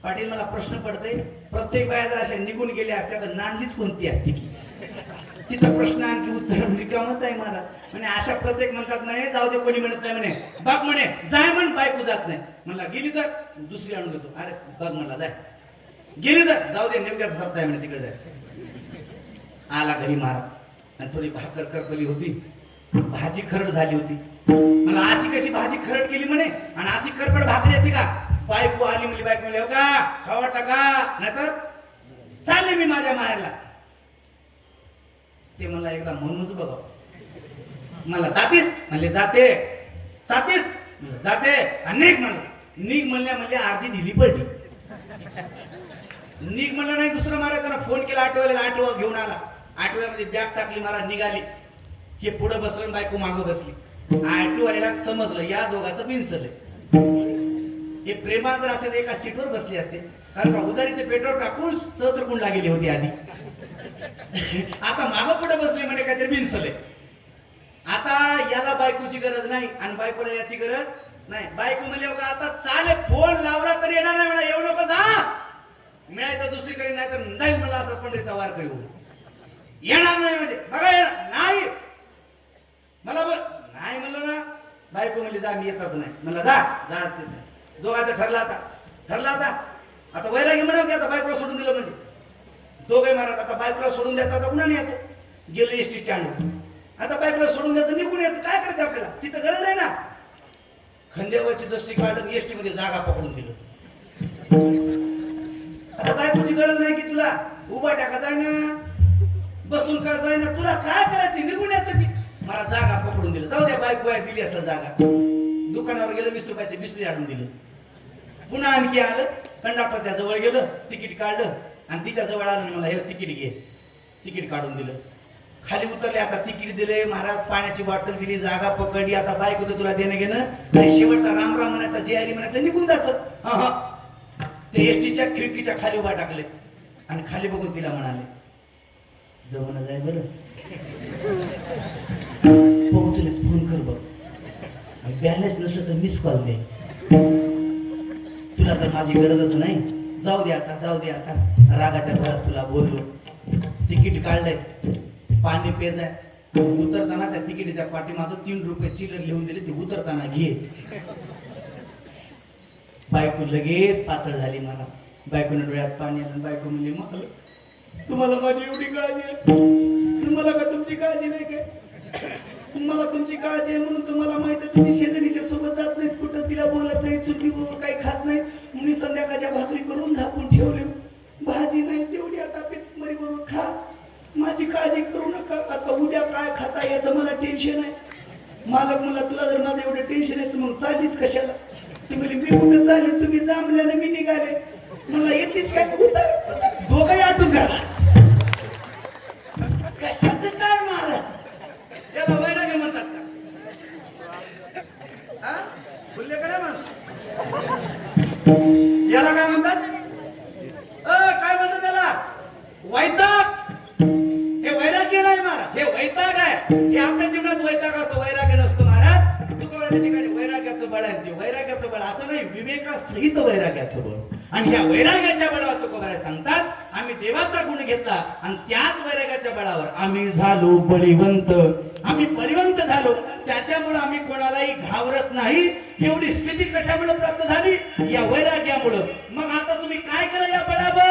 पाटील मला प्रश्न पडतोय, प्रत्येक बाया जर अशा निघून गेल्या असत्या तर नांदलीच कोणती असती की? तिथं प्रश्न आणखी उत्तर रिकामच आहे मला. म्हणजे अशा प्रत्येक म्हणतात म्हणे जाऊ दे कोणी म्हणत नाही म्हणे, बघ म्हणे जाय म्हण बायको जात नाही. म्हणला गेली तर दुसरी आणून देतो. अरे बघ म्हणला जाय, गेली तर जाऊ दे नेमक्याचा शब्द आहे म्हणे तिकडे जाय. आला घरी महाराज आणि थोडी भाकर करपली होती, भाजी खरड झाली होती. मला अशी कशी भाजी खरड केली म्हणे आणि अशी खरपड भाकरी असते का? बायको आली म्हणली, बायको म्हणली हो का खावा वाटला का, नाही तर चालले मी माझ्या माहेरला. ते मला एकदा म्हणूनच बघा. मला जातीस म्हणले जाते, जातीस जाते, अनेक म्हणलं निघ म्हणल्या म्हणले अर्धी ढिली पडली. निघ म्हणलं नाही, दुसरं महाराज त्यांना फोन केला आठवल्याला, आठवा घेऊन आला. आठव्यामध्ये बॅग टाकली, महाराज निघाली. हे पुढे बसलं, बायको मागं बसली. आठवल्याला समजलं या दोघांचं बिनसलंय. हे प्रेमात जर असेल एका सीटवर बसली असते, कारण का उदारीचे पेट्रोल टाकून सहद्रकुंड लागेली होती आधी. आता मागं पुढे बसले म्हणे काहीतरी बिनसलंय. आता याला बायकोची गरज नाही आणि बायकोला याची गरज नाही. बायको म्हणले का आता चाले फोन लावला तरी येणार नाही, म्हणा येऊ नको जा, मिळाय तर दुसरीकडे नाही तर जाईल मला असं पंढरीचा वार करू. येणार नाही म्हणजे बघा येणार नाही, मला बोल नाही म्हणलं ना. बायको म्हणली जा मी येतच नाही. म्हणलं जा जा. दोघांचं ठरला आता. आता वैरागी म्हणावं की आता बायकोला सोडून दिलं म्हणजे दोघे महाराज. आता बायकोला सोडून द्यायचं, आता कुणा यायचं? गेलं एसटी स्टँड. आता बायकोला सोडून द्यायचं, निघून यायचं. काय करायचं आपल्याला? तिचं गरज नाही ना. खंदेवरची दसरी काढून एसटी मध्ये जागा पकडून दिलं. आता बायकोची गरज नाही की तुला उभा टाका जाय ना, बसून का जाय ना, तुला काय करायचं? निघून यायचं की. मला जागा पकडून दिलं. जाऊ द्या बायको आहे दिली असं जागा. दुकानावर गेलं 20 रुपयाची बिस्किट आणून दिलं. पुन्हा आणखी आलं, कंडक्टरच्या जवळ गेलं, तिकीट काढलं आणि तिच्या जवळ आलं. मला हे तिकीट घे, तिकीट काढून दिलं. खाली उतरले, आता तिकीट दिले, महाराज पाण्याची बॉटल दिली, जागा पकडली, आता बाईक होतं तुला देणं घेणं आणि शेवटचा राम राम म्हणायचा, जे हरी म्हणायचं, निघून जायचं. ते एसटीच्या खिडकीच्या खाली उभा टाकले आणि खाली बघून तिला म्हणाले, जवळ जाय बरं, पोहोचलेच फोन कर बघ, बॅलन्स नसलं तर मिस कॉल दे, तुला तर माझी गरजच नाही, जाऊ दे आता, जाऊ दे आता. रागाच्या भरात तुला बोललो, तिकीट काढलंय, पाणी पेजाय, उतरताना त्या तिकीटच्या पाठीमागं 3 रुपये चिल्लर लिहून दिले, ते उतरताना घे. बायको लगेच पातळ झाली. मला बायकोने डोळ्यात पाणी आलं. बायको म्हणली, मग तुम्हाला माझी एवढी काळजी आहे, तुम्हाला का तुमची काळजी नाही काय? तुम्हाला तुमची काळजी आहे म्हणून तुम्हाला माहित आहे, तुम्ही शेजारीच्या सोबत जात नाहीत, कुठं तिला बोलत नाही, चुकी काही खात नाही, मी संध्याकाळच्या भाकरी करून झाकून ठेवले, भाजी नाही तेवढी, आता पेटमरी करून खा, माझी काळजी करू नका, आता उद्या काय खाता याचं मला टेन्शन आहे. मालक मला, तुला जर माझं एवढं टेन्शन आहे तर मग चाललीच कशाला? ती म्हणली, मी कुठं चालले, तुम्ही जांभल्याने मी निघाले, मला येतेच काय? उतर, दोघंही आटून घाला. कशाचं काय महाराज, याला वैराग्य म्हणतात का? बोलले का नाही माणसं? याला काय म्हणतात? काय म्हणतात त्याला? वैताग. हे वैराग्य नाही महाराज, हे वैताग आहे. हे आपल्या जीवनात वैताग असतो, वैराग्य नसतो महाराज. तुकोबाराच्या ठिकाणी वैराग्याचं बळ आहे, ते वैराग्याचं बळ असं नाही, विवेकासहित वैराग्याचं बळ. आणि ह्या वैराग्याच्या बळावर तुकोबारा सांगतात, आम्ही देवाचा गुण घेतला आणि त्याच वैराग्याच्या बळावर आम्ही झालो बळीवंत. आम्ही बळीवंत झालो, त्याच्यामुळे आम्ही कोणालाही घाबरत नाही. एवढी स्थिती कशामुळे प्राप्त झाली? या वैराग्यामुळं. मग आता तुम्ही काय केलं या बळावर?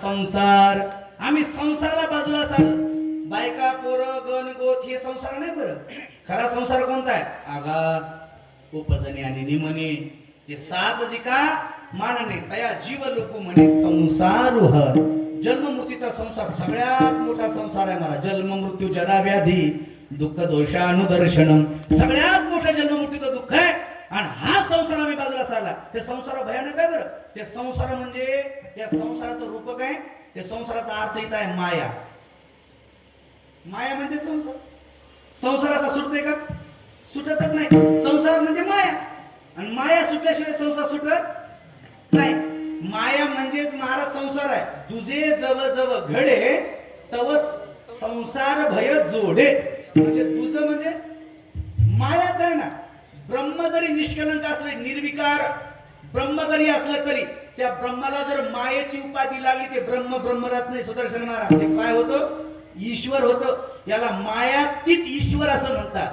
संसार. आम्ही संसाराला बाजूला सांग, बायका पोरं गण गोत हे संसार नाही. बरं, खरा संसार कोणता आहे? आघात उपजने आणि निमने, हे 7 जिका मानणे तया जीव लोक म्हणे संसार. जन्म मृत्यूचा संसार सगळ्यात मोठा संसार आहे मला. जन्म मृत्यू जरा व्याधी दुःख दोषानुदर्शन, सगळ्यात मोठा जन्म मृत्यूचं दुःख आहे. आणि हा संसार आम्ही बाजूला सारला. ते संसार भयानक आहे. बरं, ते संसार म्हणजे या संसाराचं रूप काय? ते संसाराचा अर्थ इथं आहे माया. माया म्हणजे संसार. संसाराचा सुटते का? सुटतच नाही. संसार म्हणजे माया, आणि माया सुटल्याशिवाय संसार सुटत नाही. माया म्हणजेच महाराज संसार आहे. तुझे जव जव घडे तव संसार भय जोडे. म्हणजे तुझं म्हणजे मायाच आहे ना. ब्रह्म जरी निष्कलंक असलं, निर्विकार ब्रह्म जरी असलं तरी त्या ब्रह्माला जर मायेची उपाधी लागली, ते ब्रह्म ब्रह्मरथ नाही. सुदर्शन महाराज, ते काय होतं? ईश्वर होतं. याला मायातीत ईश्वर असं म्हणतात.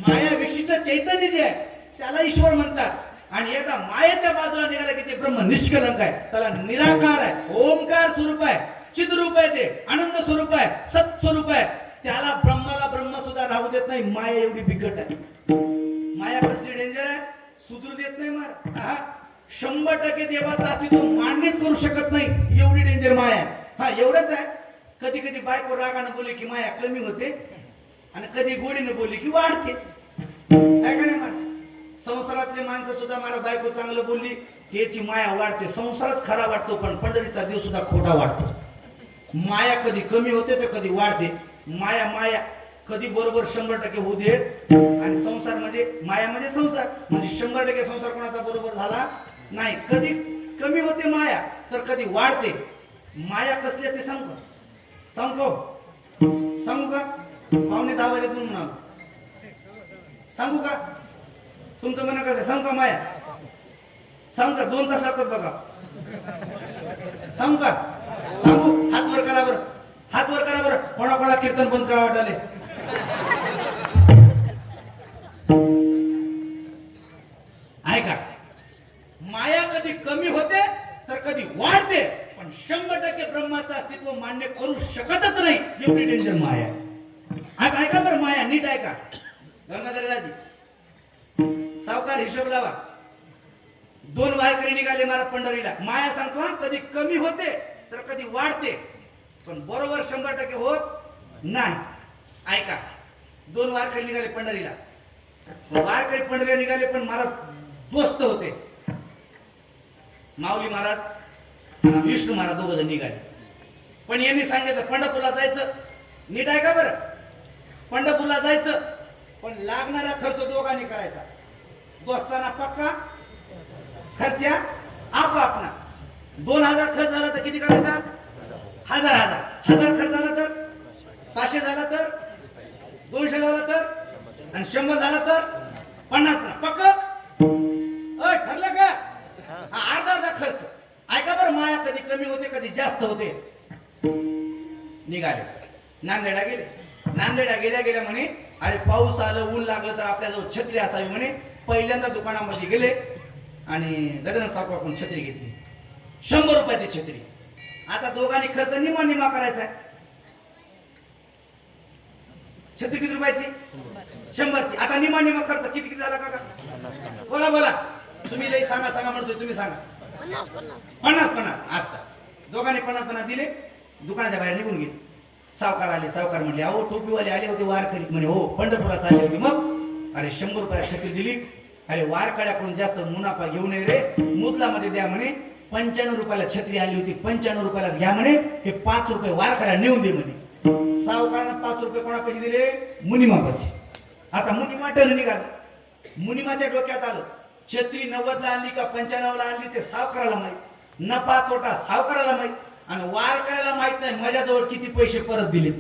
माया विशिष्ट चैतन्य जे आहे त्याला ईश्वर म्हणतात. आणि एकदा मायेच्या बाजूला निघाला की ते ब्रह्म निष्कलंक आहे, त्याला निराकार आहे, ओंकार स्वरूप आहे, चिद्रूप आहे, ते आनंद स्वरूप आहे, सत स्वरूप आहे. त्याला ब्रह्माला ब्रह्म सुद्धा राहू देत नाही. माया एवढी बिकट आहे. माया कसली डेंजर आहे, सुधरू देत नाही मार. हा 100% देवाचा अस्तित्व मान्यच करू शकत नाही, एवढी डेंजर माया आहे. हा एवढंच आहे, कधी कधी बायको रागानं बोलली की माया कमी होते आणि कधी गोडीनं बोलली की वाढते. काय का नाही मार. संसारातले माणसं सुद्धा मला बायको चांगलं बोलली की याची माया वाढते. संसारच खरा वाटतो पण पंढरीचा देव सुद्धा खोटा वाटतो. माया कधी कमी होते तर कधी वाढते. माया माया कधी बरोबर 100% होऊ दे. आणि संसार म्हणजे माया म्हणजे संसार म्हणजे 100% संसार कोणाचा बरोबर झाला नाही. कधी कमी होते माया तर कधी वाढते. माया कसली असते सांगू का? पावणे 10 वाजेतून म्हणाल सांगू का? तुमचं म्हणणं कसं सांगू का? माया सांगू का? 2 तास लागतात बघा. सांगू का? सांगू. हात वर करा बरं, हात वर करा बरं. कोणा कीर्तन बंद करा वाटाले. ऐका, माया कधी कमी होते तर कधी वाढते पण 100% ब्रह्माचं अस्तित्व मान्य करू शकतच नाही, एवढी डेंजर माया आहे. ऐका बरं, माया नीट ऐका. गंगाधरराजी सावकार हिशोब लावा. 2 वारकरी निघाले महाराज पंढरीला. माया सांगतो हा, कधी कमी होते तर कधी वाढते पण बरोबर 100% होत नाही. ऐका, 2 वारकरी निघाले पंढरीला. वारकरी पंढरीला निघाले पण महाराज दोस्त होते. माऊली महाराज आणि विष्णू महाराज दोघ जण निघाले. पण यांनी सांगितलं पंढरपूरला जायचं. नीट आहे का बरं? पंढरपूरला जायचं पण लागणारा खर्च दोघांनी करायचा. दोस्ताना पक्का, खर्चा आपापला. 2000 खर्च झाला तर किती करायचा? 1000 खर्च झाला तर 500 झाला तर 200 झाला तर आणि 100 झाला तर 50 पक्क. ठरलं का? अर्धा खर्च. ऐका बरं, माया कधी कमी होते कधी जास्त होते. निघाले नांदेडा गेले. नांदेडा गेल्या म्हणे अरे पाऊस आलं ऊन लागलं तर आपल्याजवळ छत्री असावी म्हणे. पहिल्यांदा दुकानामध्ये गेले आणि गजानन सावकाराकडून छत्री घेतली. 100 रुपयाची छत्री. आता दोघांनी खर्च निमा करायचा आहे. छत्री किती रुपयाची? 100ची. आता निमा खर्च किती झाला काका? बोला तुम्ही लई सांगा म्हणतोय, तुम्ही सांगा. 50 असं. दोघांनी 50 दिले. दुकानाच्या बाहेर निघून गेले. सावकार आले. सावकार म्हणले अहो टोपीवाले आले होते वारकरी. म्हणे हो पंढरपुरात आले होते. मग अरे 100 रुपयाची छत्री दिली. अरे वारकड्याकडून जास्त मुनाफा घेऊ नये रे, मुदलामध्ये द्या म्हणे. 95 रुपयाला छत्री आली होती, 95 रुपयाला घ्या म्हणे. हे 5 रुपये वारकऱ्या नेऊन दे म्हणे. सावकारानं 5 रुपये कोणा पैसे दिले? मुनिमापाशी. आता मुनिमा टन निघाला. मुनिमाच्या डोक्यात आलं छत्री 90ला आणली का 95ला आणली ते सावकाराला माहित. नफा तोटा सावकाराला माहित आणि वारकऱ्याला माहित नाही माझ्याजवळ किती पैसे परत दिले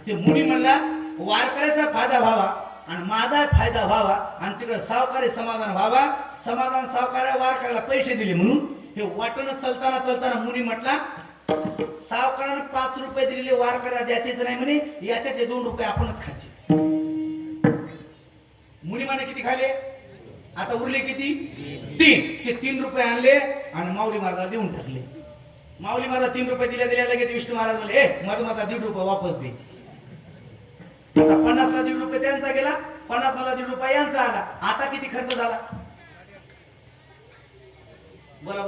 ते मुनी म्हणला वारकऱ्याचा फायदा व्हावा आणि माझा फायदा व्हावा आणि तिकडे सावकारी समाधान व्हावा. समाधान सावकारा वारकऱ्याला पैसे दिले म्हणून हे वाटणं चलताना मुनी म्हटला सावकारानं 5 रुपये दिलेले वारकऱ्याला द्यायचेच नाही म्हणे. याच्यातले 2 रुपये आपणच खायचे. मुनी म्हणे किती खाले? आता उरले किती? 3. ते 3 रुपये आणले आणि माऊली महाराजाला देऊन टाकले. माऊली महाराज 3 रुपये दिले लगेच विष्णू महाराज म्हणले माझा 1.5 रुपये वापस दे. आता 50 ला 1.5 रुपये त्यांचा गेला, 50 मला 1.5 रुपये यांचा आला. आता किती खर्च झाला? बोला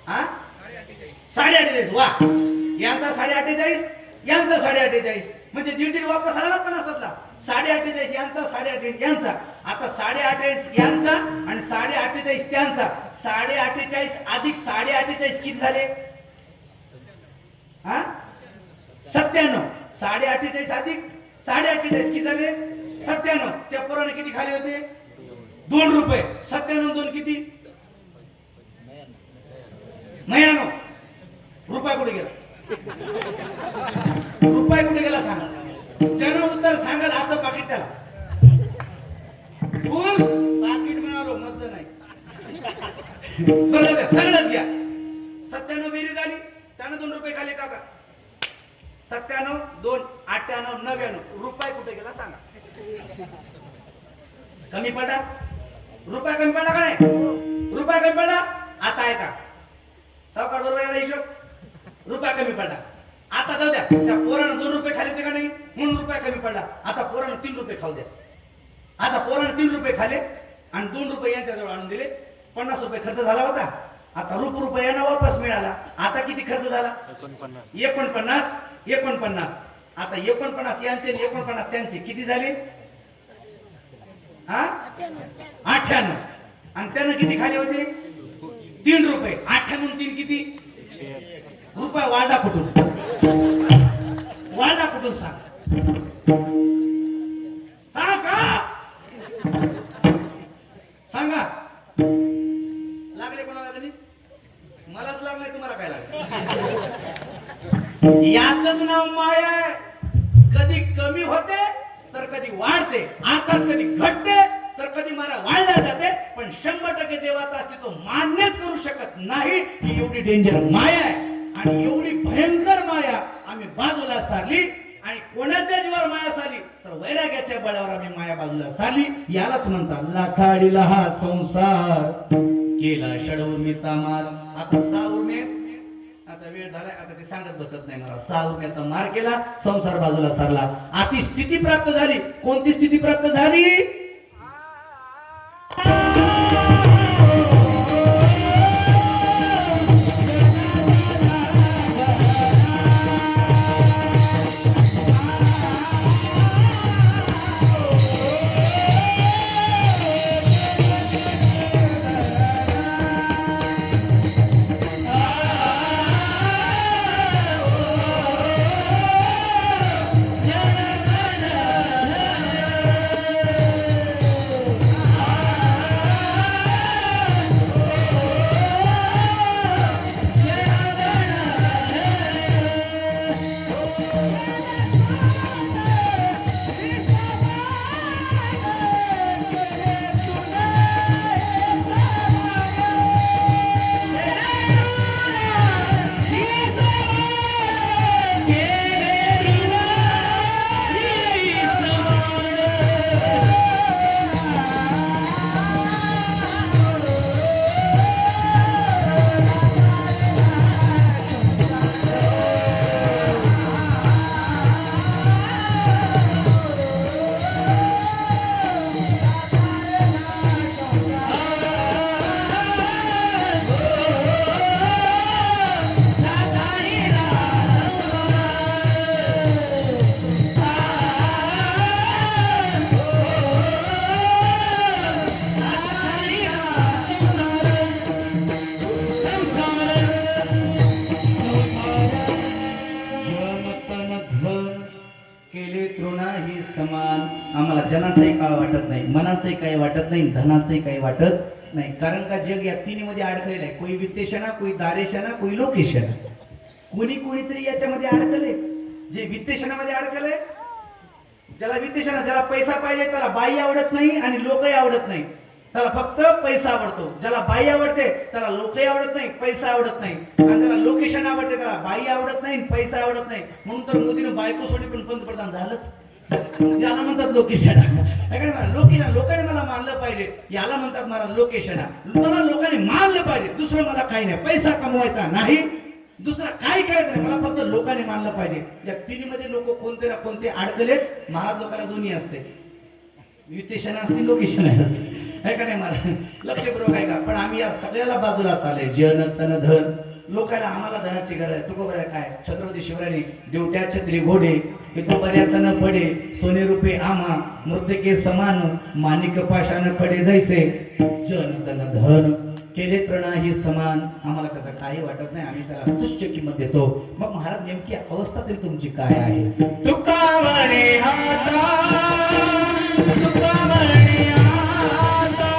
हा 48.5. वा, यांचा 48.5, यांचा 48.5 म्हणजे 1.5 वापस आला ना 50ला. 48.5 यांचा, 48 यांचा. आता 48 यांचा आणि 48 त्यांचा. 48 अधिक 48 किती झाले? हा 97. 48 अधिक 48 किती झाले? 97. त्या पोराने किती खाले होते? 2 रुपये. 97 2 किती? 99. रुपया कुठे गेला? रुपया कुठे गेला सांगा. जन उत्तर सांगाल आजचं पाकिट त्याला फुल पाकिट मिळालो मत नाही. बरोबर सगळंच घ्या. 97 बेरी झाली त्यानं 2 रुपये खाले काका. 97 2 98 99. रुपया कुठे गेला सांगा. कमी पडला? रुपया कमी पडला का नाही? रुपया कमी पडला. आता आहे का सावकार बरोबर हिशोब? रुपया कमी पडला. आता जाऊ द्या, त्या पोरानं 2 रुपये खाले होते का नाही म्हणून रुपया कमी पडला. आता पोरानं 3 रुपये खाऊ द्या. आता पोरानं 3 रुपये खाले आणि 2 रुपये यांच्याजवळ आणून दिले. 50 रुपये खर्च झाला होता. आता रुपया यांना वापस मिळाला. आता किती खर्च झाला? 49. आता 49 यांचे आणि 49 त्यांचे किती झाले? 98. आणि त्यानं किती खाले होते? 3 रुपये. 98 आणि 3 किती? रुपया वाढला कुठून? सांग सांगा. लागले कोणाला तरी? मलाच लागले. तुम्हाला काय लागले? याच नाव माया आहे. कधी कमी होते तर कधी वाढते. अर्थात कधी घटते तर कधी मला वाढल्या जाते. पण 100% देवाचा अस्तित्व मान्यच करू शकत नाही. ही एवढी डेंजर माया आहे. आणि एवढी भयंकर माया आम्ही बाजूला सारली. आणि कोणाच्या जीवावर माया सारली तर वैराग्याच्या बळावर आम्ही माया बाजूला सारली. यालाच म्हणतात लाखाडीला हा संसार केला षडउर्मीचा मार. आता 6 उर्मे, आता वेळ झालाय. आता ते सांगत बसत नाही मला. 6 उर्म्याचा मार केला, संसार बाजूला सारला. आती स्थिती प्राप्त झाली. कोणती स्थिती प्राप्त झाली? आम्हाला जनाचंही काय वाटत नाही, मनाचंही काही वाटत नाही, धनाचंही काही वाटत नाही. कारण का जग या तिन्हीमध्ये अडकलेलं आहे. कोई वित्तेशना, कोई दारेशना, कोई लोकेशना. कोणीतरी याच्यामध्ये अडकले. जे वित्तेशनामध्ये अडकले, ज्याला वित्तेशना, ज्याला पैसा पाहिजे त्याला बाई आवडत नाही आणि लोकही आवडत नाही. त्याला फक्त पैसा आवडतो. ज्याला बाई आवडते त्याला लोकही आवडत नाही, पैसा आवडत नाही. आणि ज्याला लोकेशन आवडते त्याला बाई आवडत नाही, पैसा आवडत नाही. म्हणून तर मोदीनं बायको सोडी पण पंतप्रधान झालंच. याला म्हणतात लोकेशन. लोकेशन, लोकांनी मला मानलं पाहिजे याला म्हणतात मला लोकेशन. मला लोकांनी मानलं पाहिजे, दुसरं मला काही नाही. पैसा कमवायचा नाही, दुसरं काय करायचं नाही, मला फक्त लोकांनी मानलं पाहिजे. या तिन्हीमध्ये लोक कोणते ना कोणते अडकलेत. महाराज लोकांना दोन्ही असते, वित्तेशन असते, लोकेशन आहे का नाही. मला लक्षपूर्वक आहे का. पण आम्ही या सगळ्याला बाजूला चालले. जन तन धन. लोकांना आम्हाला धनाची गरज आहे. तुको बरं काय छत्रपती शिवरायांनी देवट्या छत्री घोडे हे तो बऱ्यातन पडे सोने रुपये आम्हा मृत्यके समान माणिक पाषाण खडे जैसे जन तन धन केले तृणाही समान. आम्हाला त्याचं काही वाटत नाही, आम्ही त्याला तुच्छ किंमत देतो. मग महाराज नेमकी अवस्था तरी तुमची काय आहे? तुका म्हणे आता, तुका म्हणे आता,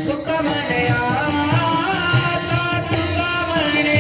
तुका म्हणे आता, तुका म्हणे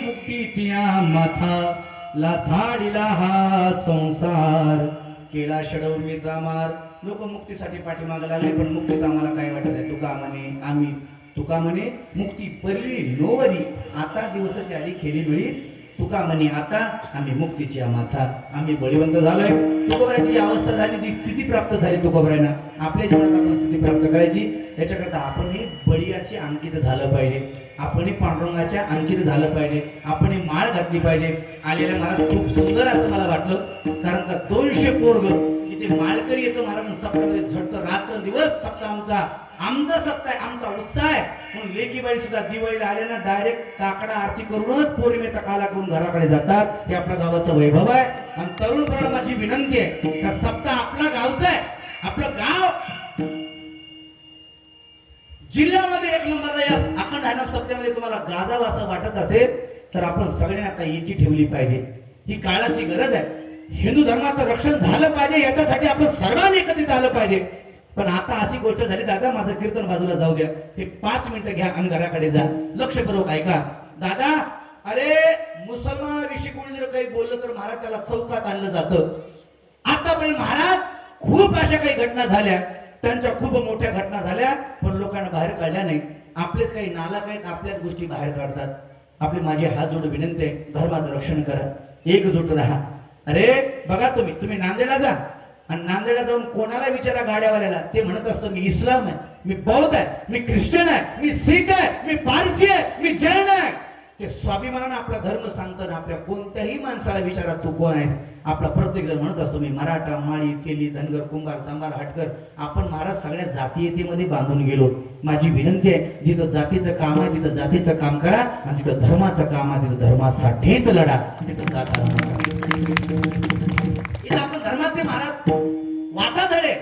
मुक्तीची माथा लाथाडीला हा संसार केला षडउर्मीचा मार. लोक मुक्तीसाठी पाठीमागे लागले, पण मुक्तीचं आम्हाला काय वाटत आहे. तुका म्हणे मुक्ती परली नोवरी, आता दिवसाची आली खेळी मिळी. तुका म्हणे आता आम्ही मुक्तीची माथा. आम्ही बळीवंत झालोय. तुकोबराची जी अवस्था झाली, जी स्थिती प्राप्त झाली तुकोबरांना, आपल्या जीवनात आपण स्थिती प्राप्त करायची. याच्याकरता आपणही बळीयाची अंकित झालं पाहिजे, आपणही पांडुरंगाच्या अंकित झालं पाहिजे, आपणही माळ घातली पाहिजे. आलेल्या महाराज खूप सुंदर असं मला वाटलं, कारण का 200 पोरग इथे माळकरी येतं महाराज सप्तामध्ये झडतं. रात्र दिवस सप्ताह आमचा सप्ताह आहे, आमचा उत्साह आहे. म्हणून लेकीबाई सुद्धा दिवाळीला आले ना डायरेक्ट काकडा आरती करूनच पौर्णिमेचा काला करून घराकडे जातात. हे आपल्या गावाचं वैभव आहे. आणि तरुण प्रमाणाची विनंती आहे, का सप्ताह आपला गावचा आहे. आपलं गाव जिल्ह्यामध्ये एक नंबरला या अखंड हरिनाम सप्त्यामध्ये तुम्हाला गाजावं असं वाटत असेल तर आपण सगळ्यांनी आता एकी ठेवली पाहिजे. ही काळाची गरज आहे. हिंदू धर्माचं रक्षण झालं पाहिजे, याच्यासाठी आपण सर्वांनी एकत्रित आलं पाहिजे. पण आता अशी गोष्ट झाली, दादा माझं कीर्तन बाजूला जाऊ द्या, हे 5 मिनिटं घ्या आणि घराकडे जा. लक्षपूर्वक ऐका. दादा, अरे मुसलमानाविषयी कोणी जर काही बोललं तर महाराज त्याला चौकात आणलं जातं. आतापर्यंत महाराज खूप अशा काही घटना झाल्या, त्यांच्या खूप मोठ्या घटना झाल्या, पण लोकांना बाहेर काढल्या नाही. आपलेच काही नालायक आहेत, आपल्याच गोष्टी बाहेर काढतात. आपली माझी हात जोडून विनंती आहे, धर्माचं रक्षण करा, एकजूट राहा. अरे बघा, तुम्ही नांदेडला जा आणि नांदेडला जाऊन कोणाला विचारा गाड्यावाल्याला, ते म्हणत असतं मी इस्लाम आहे, मी बौद्ध आहे, मी ख्रिश्चन आहे, मी सिख आहे, मी पारसी आहे, मी जैन आहे. ते स्वाभिमानानं आपला धर्म सांगताना आपल्या कोणत्याही माणसाला विचारा तू कोण आहेस. आपला प्रत्येक जण म्हणत असतो मी मराठा, माळी, तेली, धनगर, कुंभार, चांभार, हटकर. आपण महाराज सगळ्या जातीयतेमध्ये बांधून गेलो. माझी विनंती आहे, जिथं जातीचं काम आहे तिथं जातीचं काम करा, आणि जिथं धर्माचं काम आहे तिथं धर्मासाठीच लढा. तिथं जाता इथं आपण धर्माचे महाराज वाचा धडे.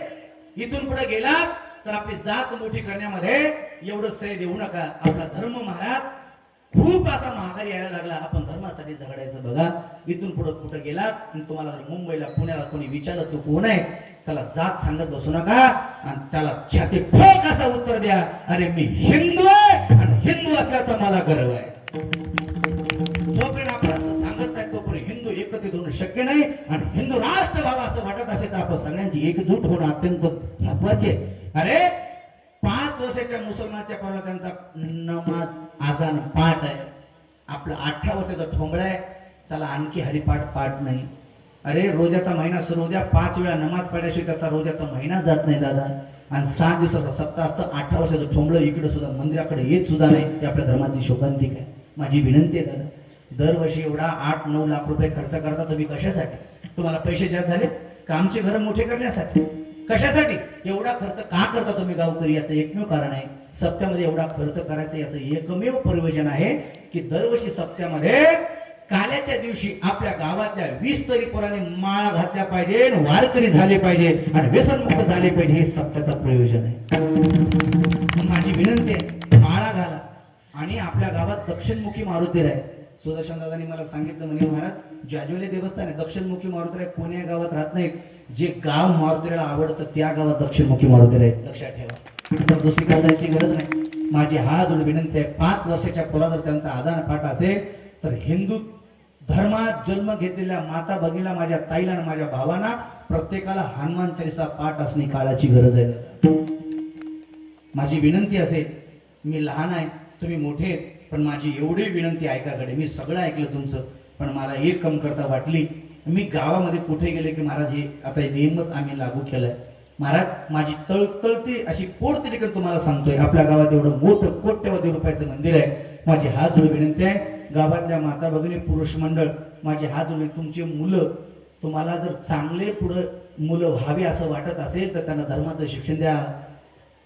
इथून पुढे गेला तर आपली जात मोठी करण्यामध्ये एवढं श्रेय देऊ नका. आपला धर्म महाराज खूप असा महागारी यायला लागला. आपण धर्मासाठी झगडायचं बघा. इथून पुढे कुठे गेलात आणि तुम्हाला जर मुंबईला, पुण्याला कोणी विचारलं तू कोण आहे, त्याला जात सांगत बसू नका आणि त्याला छाती ठोक असं उत्तर द्या, अरे मी हिंदू आहे आणि हिंदू असल्याचा मला गर्व आहे. जोपर्यंत आपण असं सांगत नाही तोपर्यंत हिंदू एकत्रित होणं शक्य नाही. आणि हिंदू राष्ट्र व्हावा असं वाटत असेल तर आपण सगळ्यांची एकजूट होणं अत्यंत महत्वाचे. अरे 5 वर्षाच्या मुसलमानाच्या पोराला त्यांचा नमाज आजान पाठ आहे. आपला 18 वर्षाचा ठोंबळा आहे, त्याला आणखी हरिपाठ पाठ नाही. अरे रोजाचा महिना सुरू द्या, 5 वेळा नमाज पडल्याशिवाय त्याचा रोजाचा महिना जात नाही दादा. आणि 7 दिवसाचा सप्ताह असतं. 18 वर्षाचं ठोंबळं इकडे सुद्धा मंदिराकडे येत सुद्धा नाही. हे आपल्या धर्माची शोकांतिक आहे. माझी विनंती आहे दादा, दरवर्षी एवढा 8-9 लाख रुपये खर्च करता तुम्ही कशासाठी? तुम्हाला पैसे जास्त झाले का आमचे घर मोठे करण्यासाठी? कशासाठी एवढा खर्च का करता तुम्ही गावकरी? याचं एकमेव कारण आहे, सप्त्यामध्ये एवढा खर्च करायचं याचं एकमेव प्रयोजन आहे की दरवर्षी सप्त्यामध्ये काल्याच्या दिवशी आपल्या गावातल्या 20 तरी पोरांनी माळा घातल्या पाहिजे, वारकरी झाले पाहिजे आणि व्यसनमुक्त झाले पाहिजे. हे सप्त्याचं प्रयोजन आहे. माझी विनंती आहे, माळा घाला. आणि आपल्या गावात दक्षिणमुखी मारुतीर आहे. सुदर्शन दादांनी मला सांगितलं म्हणे महाराज जाजवले देवस्थान आहे, दक्षिणमुखी मारुतीर आहे. कोण्या गावात राहत नाही. जे गाव मारुतीला आवडतं त्या गावात दक्षिणमुखी मारुतीर आहे. लक्षात ठेवा, तर दुसरी गावाची गरज नाही. माझी हात जोडून विनंती आहे, 5 वर्षाच्या पोरा जर त्यांचा आजान पाठ असेल तर हिंदू धर्मात जन्म घेतलेल्या माता भगिनीला, माझ्या ताईला आणि माझ्या भावांना प्रत्येकाला हनुमान चालीसा पाठ असणे काळाची गरज आहे. माझी विनंती असेल, मी लहान आहे तुम्ही मोठे, पण माझी एवढी विनंती ऐकाकडे. मी सगळं ऐकलं तुमचं, पण मला एक कमतरता वाटली. मी गावामध्ये कुठे गेले की महाराज हे आता नियमच आम्ही लागू केलाय. महाराज माझी तळतळती अशी पोटतिरीकडे तुम्हाला सांगतोय, आपल्या गावात एवढं मोठं कोट्यवधी रुपयाचं मंदिर आहे. माझी हात जोडून विनंती आहे, गावातल्या माता भगिनी, पुरुष मंडळ, माझे हात जोडून तुमची मुलं, तुम्हाला जर चांगले पुढं मुलं व्हावी असं वाटत असेल तर त्यांना धर्माचं शिक्षण द्या.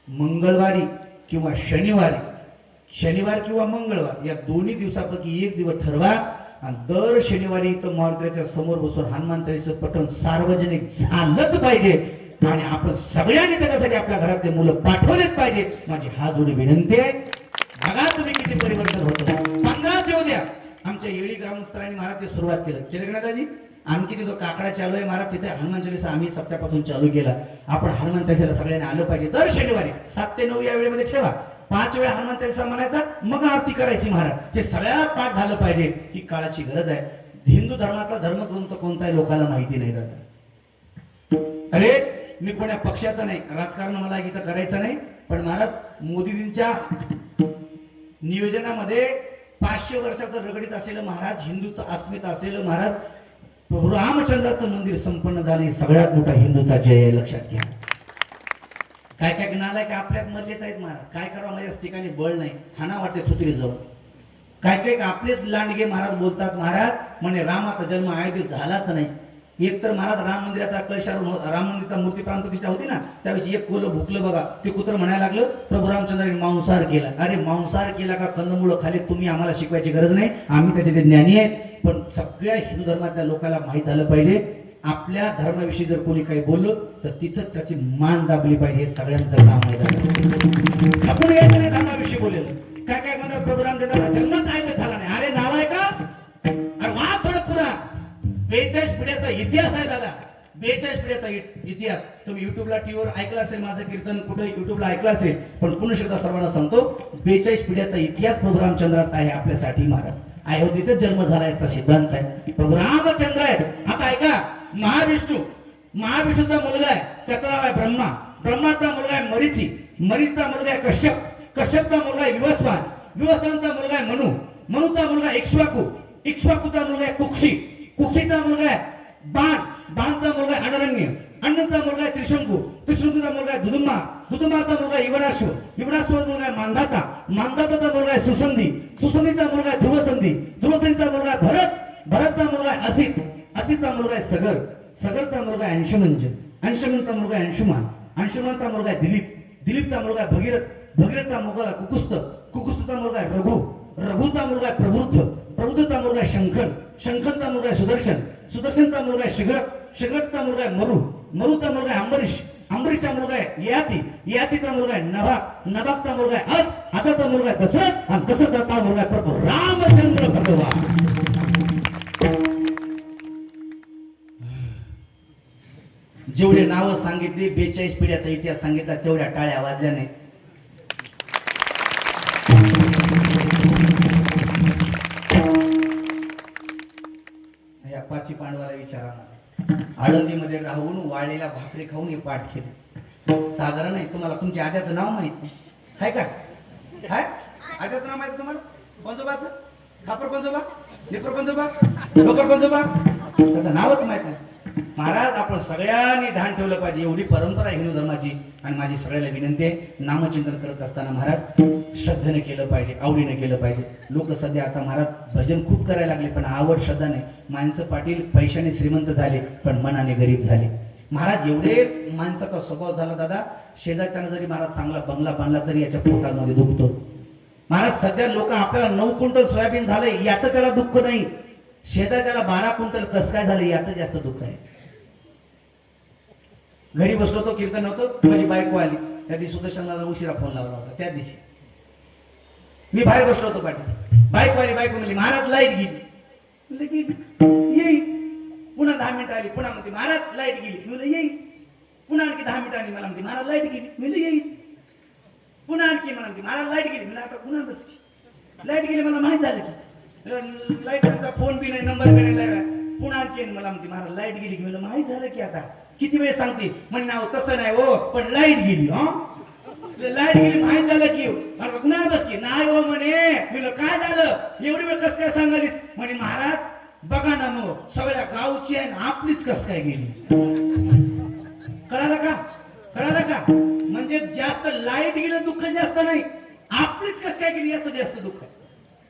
मंगळवारी किंवा शनिवारी, शनिवार किंवा मंगळवार या दोन्ही दिवसापैकी एक दिवस ठरवा आणि दर शनिवारी इथं मारुतीच्या समोर बसून हनुमान चालीचं पठण सार्वजनिक झालंच पाहिजे. आणि आपण सगळ्यांनी त्याच्यासाठी आपल्या घरातले मुलं पाठवलेच पाहिजे. माझी हात जोडून विनंती आहे, बघा तुम्ही किती परिवर्तन होतं. 15 येऊ द्या. आमच्या येळी ग्रामस्थांनी महाराज सुरुवात केलं का दादाजी? आणखी तिथं काकडा चालू आहे महाराज, तिथे हनुमान चालीसा आम्ही सप्त्यापासून चालू केला. आपण हनुमान चालीसाला सगळ्यांनी आलं पाहिजे. दर शनिवारी 7 ते 9 या वेळेमध्ये ठेवा. 5 वेळा हनुमान चालीसा म्हणायचा, मग आरती करायची महाराज. हे सगळ्यात पाठ झालं पाहिजे. ही काळाची गरज आहे. हिंदू धर्मातला धर्मग्रंथ कोणता आहे लोकांना माहिती नाही दादा. अरे मी कोण्या पक्षाचा नाही, राजकारण मला इथं करायचं नाही, पण महाराज मोदीजींच्या नियोजनामध्ये 500 वर्षाचं रगडीत असलेलं महाराज, हिंदूचं अस्मिता असलेलं महाराज, प्रभू रामचंद्राचं मंदिर संपन्न झाले. सगळ्यात मोठा हिंदूचा जय आहे, लक्षात घ्या. काय काय नालाय का आपल्यात मधलेच आहेत महाराज. काय करावं माझ्याच ठिकाणी बळ नाही, हाना वाटते थुतरी जाऊन. काय काय आपलेच लांडगे महाराज बोलतात, महाराज म्हणे रामाचा जन्म अयोध्येत झालाच नाही. एक तर महाराज राम मंदिराचा कळशावर राम मंदिराचा मूर्ती प्रांत होती ना, त्यावेळेस एक कोलं भुकलं बघा, ते कुत्र म्हणायला लागलं प्रभू रामचंद्रांनी मांसाहार केला. अरे मांसाहार केला का कंदमुळं खाली, तुम्ही आम्हाला शिकवायची गरज नाही, आम्ही त्याचे ते ज्ञानी आहेत. पण सगळ्या हिंदू धर्मातल्या लोकांना माहीत झालं पाहिजे, आपल्या धर्माविषयी जर कोणी काही बोललं तर तिथं त्याची मान दाबली पाहिजे. हे सगळ्यांचं काम आहे. आपण यायचं नाही धर्माविषयी बोलेलं. काय काय म्हणतात प्रभू रामचंद्राचा जन्मच आहे झाला नाही. अरे नालाय का, अरे वा थोडं पुन्हा 42 पिढ्याचा इतिहास आहे दादा. 42 पिढ्याचा इतिहास. तुम्ही युट्यूबला टीव्हीवर ऐकलं असेल माझं कीर्तन, कुठे युट्यूबला ऐकलं असेल, पण पुन्हा शब्द सर्वांना सांगतो, 42 पिढ्याचा इतिहास प्रभू रामचंद्राचा आहे आपल्यासाठी महाराज. अयोध्येतच जन्म झाला याचा सिद्धांत आहे. प्रभू रामचंद्र आहे. आता ऐका, महाविष्णूचा मुलगा आहे, त्याचं नाव आहे ब्रह्मा. ब्रह्माचा मुलगा आहे मरीची. मरीचा मुलगा आहे कश्यप. कश्यपचा मुलगा आहे विवस्वान. विवस्वानचा मुलगा आहे मनु. मनुचा मुलगा इक्ष्वाकु. इक्ष्वाकुचा मुलगा आहे कुक्षी. कुक्षीचा मुलगा आहे बाण. बाणचा मुलगा आहे अनरण्य. अण्णचा मुलगा आहे त्रिशंकू. त्रिशंकूचा मुलगा आहे दुदुम्मा. दुदुम्माचा मुलगा आहे युवराश्व. युवराश्वाचा मुलगा आहे मांधाता. मांधाताचा मुलगा आहे सुसंधी. सुसंधीचा मुलगा आहे ध्रुवसंधी. ध्रुवसंधीचा मुलगा आहे भरत. भरतचा मुलगा आहे असित. असितचा मुलगा आहे सगर. सगरचा मुलगा आहे अंशुमंजन. अंशुमनचा मुलगा आहे अंशुमान. अंशुमानचा मुलगा आहे दिलीप. दिलीपचा मुलगा आहे भगीरथ. भगीरथचा मुलगा आहे कुकुस्त. कुकुस्तचा मुलगा आहे रघु. रघुचा मुलगा आहे प्रबुद्ध. प्रबुद्धचा मुलगा आहे शंखन. शंखनचा मुलगा आहे सुदर्शन. सुदर्शनचा मुलगा आहे शिग्रत. शिग्रतचा मुलगा आहे मरु. मरुचा मुलगा आहे अंबरीश. अंबरीशचा मुलगा आहे ययाती. ययातीचा मुलगा आहे नभाक. नभाकचा मुलगा आहे अत. अताचा मुलगा आहे दशरथ. आणि दशरथाचा मुलगा आहे प्रभू रामचंद्र भगवान. जेवढे नावं सांगितली, 42 पिढ्याचा इतिहास सांगितला, तेवढ्या टाळ्या वाजल्या नाही. या पाची पांडवाला विचारा, आळंदीमध्ये राहून वाळलेला भाकरी खाऊन हे पाठ केले. साधारण आहे. तुम्हाला तुमच्या आद्याचं नाव माहित नाही आहे का? हाय आद्याचं नाव माहित तुम्हाला? पंजोबाचं? खापर पंजोबा, लेकर पंजोबा, गोपर पंजोबा, त्याचं नावच माहित नाही. महाराज आपण सगळ्यांनी ध्यान ठेवलं पाहिजे. एवढी परंपरा आहे हिंदू धर्माची. आणि माझी सगळ्याला विनंती आहे, नामचिंतन करत असताना महाराज श्रद्धेने केलं पाहिजे, आवडीने केलं पाहिजे. लोक सध्या आता महाराज भजन खूप करायला लागले, पण आवड श्रद्धा नाही. माणसं पाटील पैशाने श्रीमंत झाले, पण मनाने गरीब झाले. महाराज एवढे माणसाचा स्वभाव झाला दादा, शेजारच्यानं जरी महाराज चांगला बंगला बांधला तरी याच्या पोटामध्ये दुखतो. महाराज सध्या लोक आपल्याला 9 क्विंटल सोयाबीन झालंय याचं त्याला दुःख नाही, शेजारच्याला 12 क्विंटल कसं काय झालं याचं जास्त दुःख आहे. घरी बसलो होतो, कीर्तन होतं, माझी बायको आली. त्या दिवशी सुदर्शनाला उशिरा फोन लावला होता. त्या दिवशी मी बाहेर बसलो होतो पाठी. बायको आली. बायको म्हणली महाराज लाईट गेली. येईल. पुन्हा 10 मिनिटं आली. पुन्हा म्हणते महाराज लाईट गेली. मी म्हणलं येईल. पुन्हा आणखी 10 मिनिटं आली. मला म्हणते महाराज लाईट गेली. मी म्हणलं येईल. पुन्हा आणखी मला म्हणते महाराज लाईट गेली. म्हणजे आता पुन्हा बस लाईट गेली. मला माहित झालं की लाईटचा फोन बी नाही, नंबर बी नाही. पुन्हा आणखी मला म्हणते महाराज लाईट गेली की. म्हणलं माहित झालं की आता किती वेळ सांगते. म्हणे नाव तसं नाही हो, पण लाईट गेली. लाईट गेली माहित झालं की. कुणाला बस की नाही हो म्हणे. मी काय झालं एवढी वेळ कस काय सांगालीस. म्हणे महाराज बघा ना मग सगळ्या गावची आहे ना आपलीच कस काय गेली. कळालं का? कळालं का? म्हणजे जास्त लाईट गेलं दुःख जास्त नाही, आपलीच कस काय गेली याचं जास्त दुःख आहे.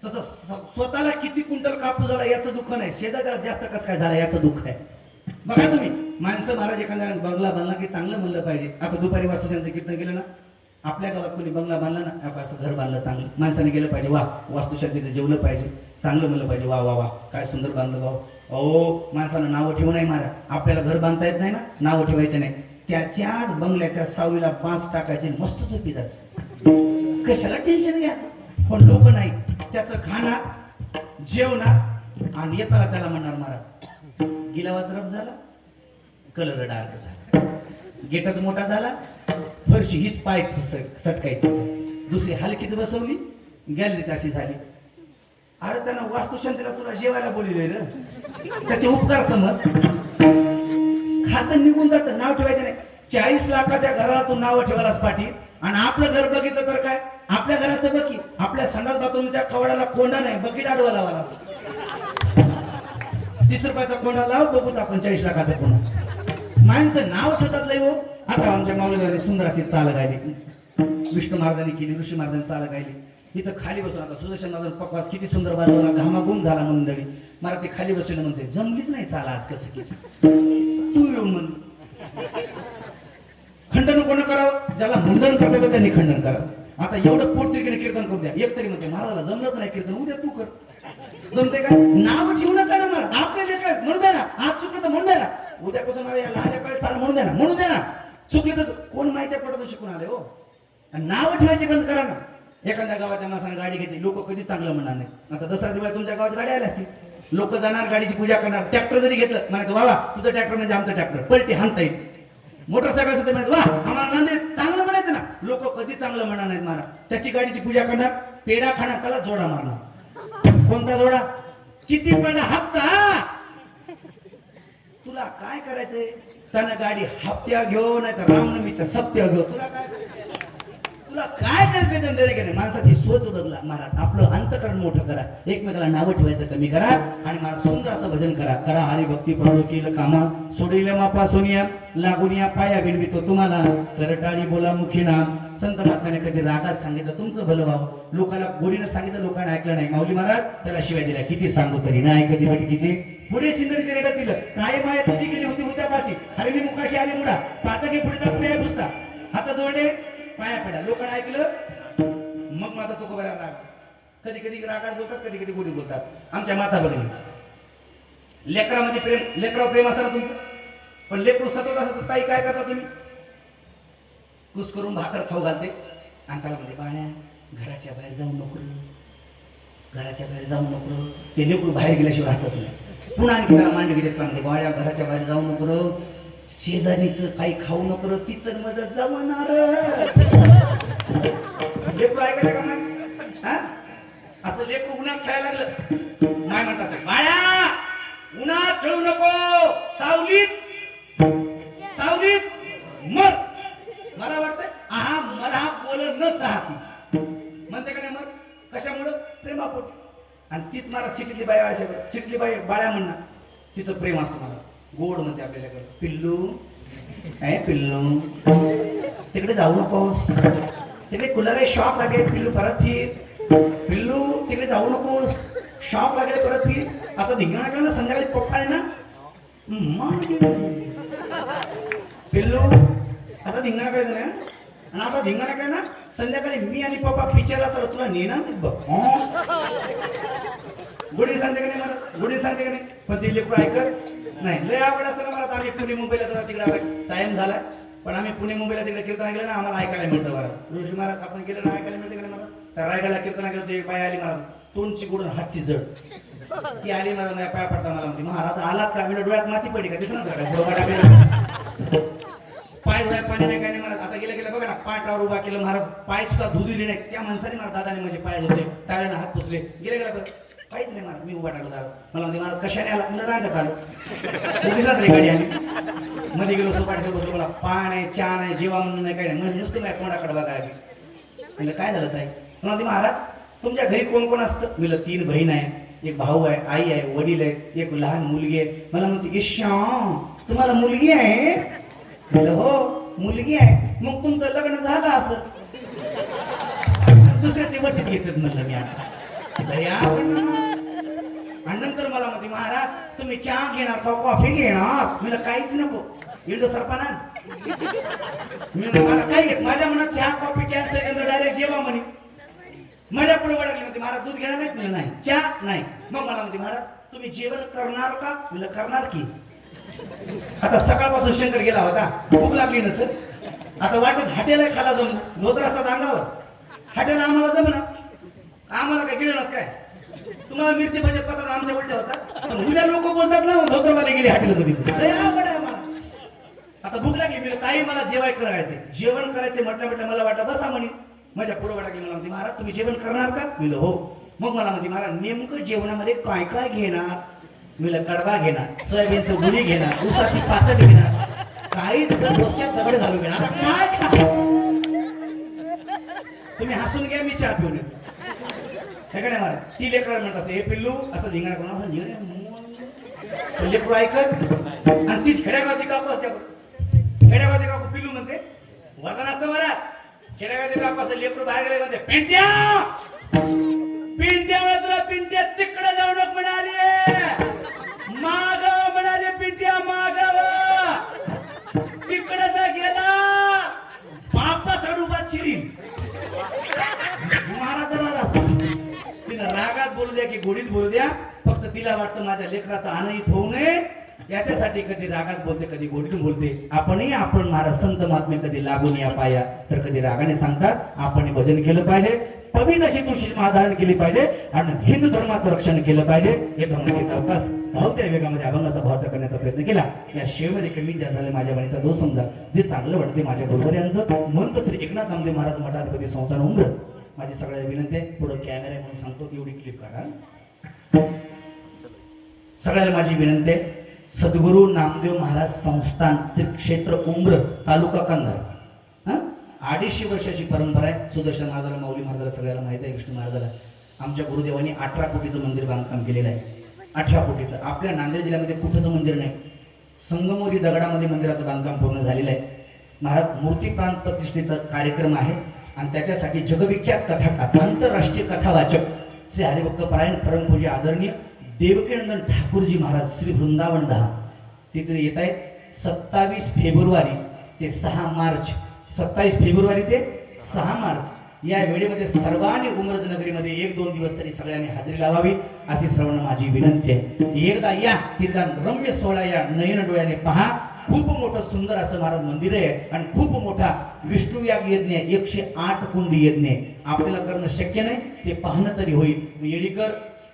तसं स्वतःला किती क्विंटल कापूस झाला याचं दुःख नाही, शेजाऱ्याला जास्त कस काय झाला याचं दुःख आहे. बघा तुम्ही माणसं महाराज एखाद्या बंगला बांधला की चांगलं म्हणलं पाहिजे. आता दुपारी वाजता त्यांचं कीर्तन केलं ना, आपल्या गावात कोणी बंगला बांधला ना, आपण असं घर बांधलं चांगलं, माणसाने गेलं पाहिजे वा वास्तुशांतीचं जेवलं पाहिजे, चांगलं म्हणलं पाहिजे वा वा वा काय सुंदर बांधलं भाऊ. अहो माणसानं नावं ठेवू नाही महाराज. आपल्याला घर बांधता येत नाही ना, नावं ठेवायचे नाही. त्याच्याच बंगल्याच्या सावलीला बांस टाकायचे, मस्त झोपी जायचं, कशाला टेन्शन घ्यायचं. पण लोक नाही, त्याचं खाणार जेवणार आणि येताना त्याला म्हणणार महाराज गिलावाचा रब झाला, कलर डार्क झाला, गेटच मोठा झाला, फरशी हीच पाय सटकायची. दुसरी हलकीच बसवली, गॅलरीच अशी झाली. अरे त्यांना वास्तुशांतीला तुला जेवायला बोलले रे, त्याचे उपकार समज. खाचं निघून जायचं, नाव ठेवायचं नाही. 40 लाखाच्या घराला तू नाव ठेवायलाच पाठी. आणि आपलं घर बघितलं तर काय, आपल्या घराचं बघी, आपल्या संडास बाथरूमच्या कवडाला कोंडा नाही, बकीट आडवा लावाला. 30 रुपयाचा कोंडा लाव, बघूत आपण 40 लाखाचा कोंडा. माणसं नाव ठेवतात लय हो. आता आमच्या माऊलीने सुंदर अशी चाल गायली, विष्णू महाराजांनी केली, ऋषी महाराजांनी चाल गायली. इथं खाली बसून आता सुदर्शन महाराज पकवास किती सुंदर बाजूला घामाघूम झाला मंडळी. मला ते खाली बसलेलं म्हणते जमलीच नाही चाल आज कसं की. तू येऊन म्हण. खंडन कोण करावं, ज्याला मुंडन करता येतं त्यांनी खंडन करावं. आता एवढं पोट तिकडे कीर्तन करू द्या. एक तरी म्हणते महाराजाला जमलंच नाही कीर्तन, उद्या तू कर. जमते का? नाव ठेवू नका ना मला. आपले लेकर म्हणू द्या ना, आज चुकलं तर म्हणू द्या ना. उद्यापासून मला या लहान चाल म्हणू द्या ना, म्हणू द्या ना. चुकले तर कोण माईच्या पोटातून शिकून आले हो. नाव ठेवायचे बंद करा ना. एखाद्या गावात माणसाने गाडी घेतली, लोक कधी चांगलं म्हणणार नाही. आता दसरा दिवाळी तुमच्या गावात गाडी आल्या असतील, लोक जाणार गाडीची पूजा करणार. ट्रॅक्टर जरी घेतलं म्हणायचं बाबा तुझं ट्रॅक्टर म्हणजे आमचं ट्रॅक्टर, पलटी हाणता येईल. मोटरसायकल सुद्धा म्हणायचं वा आम्हाला नांदेड चांगलं म्हणायचं ना. लोक कधी चांगलं म्हणणार नाहीत मला. त्याची गाडीची पूजा करणार, पेढा खाणार, त्याला जोडा मारणार. कोणता जोडा? किती पण हप्ता. तुला काय करायचंय? त्यानं गाडी हप्त्या घेऊ नाही तर रामनवमीचा सप्त्या घेऊ. तुला काय करते जनतेने? माणसाची सोच बदला महाराज. आपलं अंतकरण मोठं करा, एकमेकाला नावं ठेवायचं कमी करा आणि मला सुंदर असं भजन करा. करा हरी भक्ती प्रभू केलं कामा, सोडिले मापा सोनिया, लागून या पाया विणवितो तुम्हाला, करटाळी बोला मुखी नाम. संत महात्म्याने कधी रागात सांगितलं तुमचं भलं व्हावं, लोकांना गोडीनं सांगितलं लोकांना ऐकलं नाही. माऊली महाराज त्याला शिवाय दिल्या, किती सांगू तरी नाही कधी बटकीची. पुढे सिंदरीचे रेटात दिलं, काय माया तुझी केली होती उद्यापाशी, अरे मी मुखाशी आली मुडा, पातके पुढे पुढे पुसता, हात जोडले पाया पडा. लोकांना ऐकलं मग माझा तो बऱ्या राग. कधी कधी रागात बोलतात, कधी कधी गोडी बोलतात. आमच्या माता भगिनी लेकरामध्ये प्रेम, लेकरावर प्रेम असतं तुमचं, पण लेकरू सतत असत ताई काय करता तुम्ही? कुस करून भाकर खाऊ घालते आणि त्याला म्हणते बाळ्या घराच्या बाहेर जाऊ नको, घराच्या बाहेर जाऊ नको. ते लेकरू बाहेर गेल्याशिवाय राहतच नाही. पुन्हा आणखी त्याला मांडवी देत सांगते बाळ्या घराच्या बाहेर जाऊ नको, शेजारीचं काही खाऊ नको, तिचं मदत जमणार. लेकरू ऐकायला का नाही? असं लेकरू उन्हात खेळायला लागलं नाही म्हणतात बाळ्या उन्हात खेळू नको, सावलीत सावलीत मर. मला वाटतं हा मला बोलत न साहती म्हणते का नाही मग कशामुळं? प्रेमापोटी. आणि तीच मला सिटीतली बाई अशा सिटीतली बाई बाळ्या म्हणणार, तिचं प्रेम असतं मला गोड म्हणते आपल्याला. पिल्लू काय पिल्लू तिकडे जाऊ नकोस, तिकडे कूलर आहे शॉक लागेल, पिल्लू परत फिर. पिल्लू तिकडे जाऊ नकोस, शॉक लागेल परत फिर. असं धिंगाणा केलं ना संध्याकाळी पप्पाने ना पिल्लू आता धिंगाणा करायचं ना. आणि आता धिंगाणा केला ना संध्याकाळी मी आणि पप्पा पिक्चरला चालू, तुला नेणार नाही बघ. गुढी सांगते का नाही मला, गुढी सांगते का नाही, पण ते लेकरू ऐकत नाही. लय आवड असतं ना मला. आम्ही पुणे मुंबईला जातात तिकडे, आता टाइम झालाय पण आम्ही पुणे मुंबईला तिकडे कीर्तन गेलं ना आम्हाला ऐकायला मिळतं. बरं ऋषी महाराज आपण गेलं ना ऐकायला मिळते का नाही मला. त्या रायगडला कीर्तन गेलं ते पाय आली मला, तोंडची गुडून हातची जड ती आली मला नाही पाया पडता. मला म्हणते महाराज आलात का? मी डोळ्यात माती पडली का दिसणार का? पाय धुवाय पाणी नाही काय नाही मला. आता गेलं गेलं बघा ना पाटावर उभा केलं महाराज, पाय सुद्धा धुदिली नाही. त्या माणसाने मला दादाने म्हणजे पाय धुतले, टाळ्याने हात पुसले. गेले गेला बरं काहीच नाही महाराज. मी उभा टाकलो दादा. मला म्हणते महाराज कशाने आला? रांगत आलो. दिसला तरी गाडी आली. मध्ये गेलो सोपाटीशी बसलो, मला पाय नाही चहा नाही जेवा म्हणून नाही काय नाही. म्हणजे नुसतं माझ्या तोंडाकडे बघायला. म्हणजे काय झालं ताई? मला म्हणते महाराज तुमच्या घरी कोण कोण असतं? मी 3 बहीण आहे, एक भाऊ आहे, आई आहे, वडील आहे, एक लहान मुलगी आहे. मला म्हणते ईशा तुम्हाला मुलगी आहे? हो मुलगी आहे. मग तुमचं लग्न झालं असं? दुसऱ्याचे वचन घेतलं म्हणलं मी आता. आणि नंतर मला म्हणते महाराज तुम्ही चहा घेणार का कॉफी घेणार? मला काहीच नको. इंडो सरपणा मी मला काय घेत माझ्या मनात चहा कॉफी कॅन्सर डायरेक्ट जेवा म्हणे. माझ्या पुढे वडकली म्हणते महाराज दूध घेणार नाही? नाही चहा नाही. मग मला म्हणते महाराज तुम्ही जेवण करणार का? मला करणार की. आता सकाळपासून शंकर गेला होता, भूक लागली नसेल. आता वाटत हॉटेल खाला जाऊन धोतर असतात अंगावर, हॉटेल आम्हाला जमना. आम्हाला काय गिळणार काय? तुम्हाला मिरची भाजी पतात आमच्या उलट्या होतात. पण उद्या लोक बोलतात ना धोतरवाले गेले हॉटेलमध्ये. आता भूक लागली. मी ताई मला जेवाय करायचे, जेवण करायचे म्हटलं मला वाटलं बसा म्हणे. माझ्या पुढे वाटली मला म्हणते महाराज तुम्ही जेवण करणार का? मी हो. मग मला म्हणते महाराज नेमकं जेवणामध्ये काय काय घेणार? मी कडवा घेणार, सोयाबीनचं गुढी घेणार, ऊसाची पाचट घेणार, काही डोसक्यात दगड घालू घेणार. आता काय खा? तुम्ही हसून घ्या, मी चहा पिऊन येतो. काय महाराज ती लेकरं म्हणत असते हे पिल्लू असं धिंगाणा करून लेकरू ऐकत आणि तीच खेड्यागावती काकू असते. खेड्यागावती काकू पिल्लू म्हणते वजन असतं महाराज. खेड्यागावती काकू असं लेकरू बाहेर गेले म्हणते पिंट्या पिंट्या म्हणत तुला पिंट्या तिकडे जाऊ नको म्हणाले, मागाव म्हणाले पिंट्या मागाव. तिकडे जा गेला बापा उभा चिरी. महाराज तिला रागात बोलू द्या की गोडीत बोलू द्या, फक्त तिला वाटतं माझ्या लेकराचा अनहित होऊ नये याच्यासाठी कधी रागात बोलते कधी गोडीत बोलते. आपणही आपण महाराज संत महात्मे कधी लागून या पाया तर कधी रागाने सांगतात. आपण भजन केलं पाहिजे, पवित्र अशी तुळशी धारण केली पाहिजे आणि हिंदू धर्माचं रक्षण केलं पाहिजे. हे धर्म अवकाश धावत्या वेगामध्ये अभंगाचा भाव करण्याचा प्रयत्न केला. या शेवमध्ये कमी ज्या झाले माझ्या वाणीचा दोष समजा. जे चांगलं वाटते माझ्या बरोबर यांचं मंत श्री एकनाथ नामदेव महाराज मठाधिपती संस्थान उमरत. माझी सगळ्या विनंती आहे, पुढे कॅमेरा म्हणून सांगतो एवढी क्लिप काढा. सगळ्याला माझी विनंती आहे, सद्गुरू नामदेव महाराज संस्थान श्री क्षेत्र उमरज तालुका कंधार. 250 वर्षाची परंपरा आहे. सुदर्शन महाराजाला माऊली महाराजाला सगळ्याला माहिती आहे. विष्णू महाराजाला आमच्या गुरुदेवांनी 18 कोटीचं मंदिर बांधकाम केलेलं आहे. 18 कोटीचं. आपल्या नांदेड जिल्ह्यामध्ये कुठंच मंदिर नाही. संगमोरी दगडामध्ये मंदिराचं बांधकाम पूर्ण झालेलं आहे. महाराज मूर्ती प्राण प्रतिष्ठेचा कार्यक्रम आहे आणि त्याच्यासाठी जगविख्यात कथाकार आंतरराष्ट्रीय कथावाचक श्री हरिभक्त परायण परमपूज्य आदरणीय देवकीनंदन ठाकूरजी महाराज श्री वृंदावन 10 तिथे येत आहेत. 27 फेब्रुवारी ते 6 मार्च 27 फेब्रुवारी ते 6 मार्च या वेळेमध्ये सर्वांनी उमरज नगरीमध्ये 1-2 दिवस तरी सगळ्यांनी हजेरी लावावी अशी सर्वांना माझी विनंती आहे. एकदा या तिथला रम्य सोहळा या नयन डोळ्याने पहा. खूप मोठं सुंदर असं महाराज मंदिर आहे आणि खूप मोठा विष्णू याग यज्ञ आहे. 108 कुंडी यज्ञ आहे. आपल्याला करणं शक्य नाही, ते पाहणं तरी होईल. येडीकर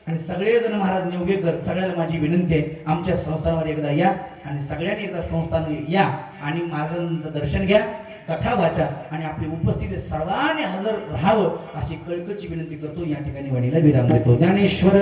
आणि सगळेजण महाराज निवगेकर सगळ्याला माझी विनंती आहे, आमच्या संस्थानावर एकदा या आणि सगळ्यांनी एकदा संस्थानावर या आणि महाराजांचं दर्शन घ्या, कथा वाचा आणि आपली उपस्थिती सर्वांनी हजर राहावं अशी कळकळीची विनंती करतो. या ठिकाणी वाणीला विराम देतो. ज्ञानेश्वर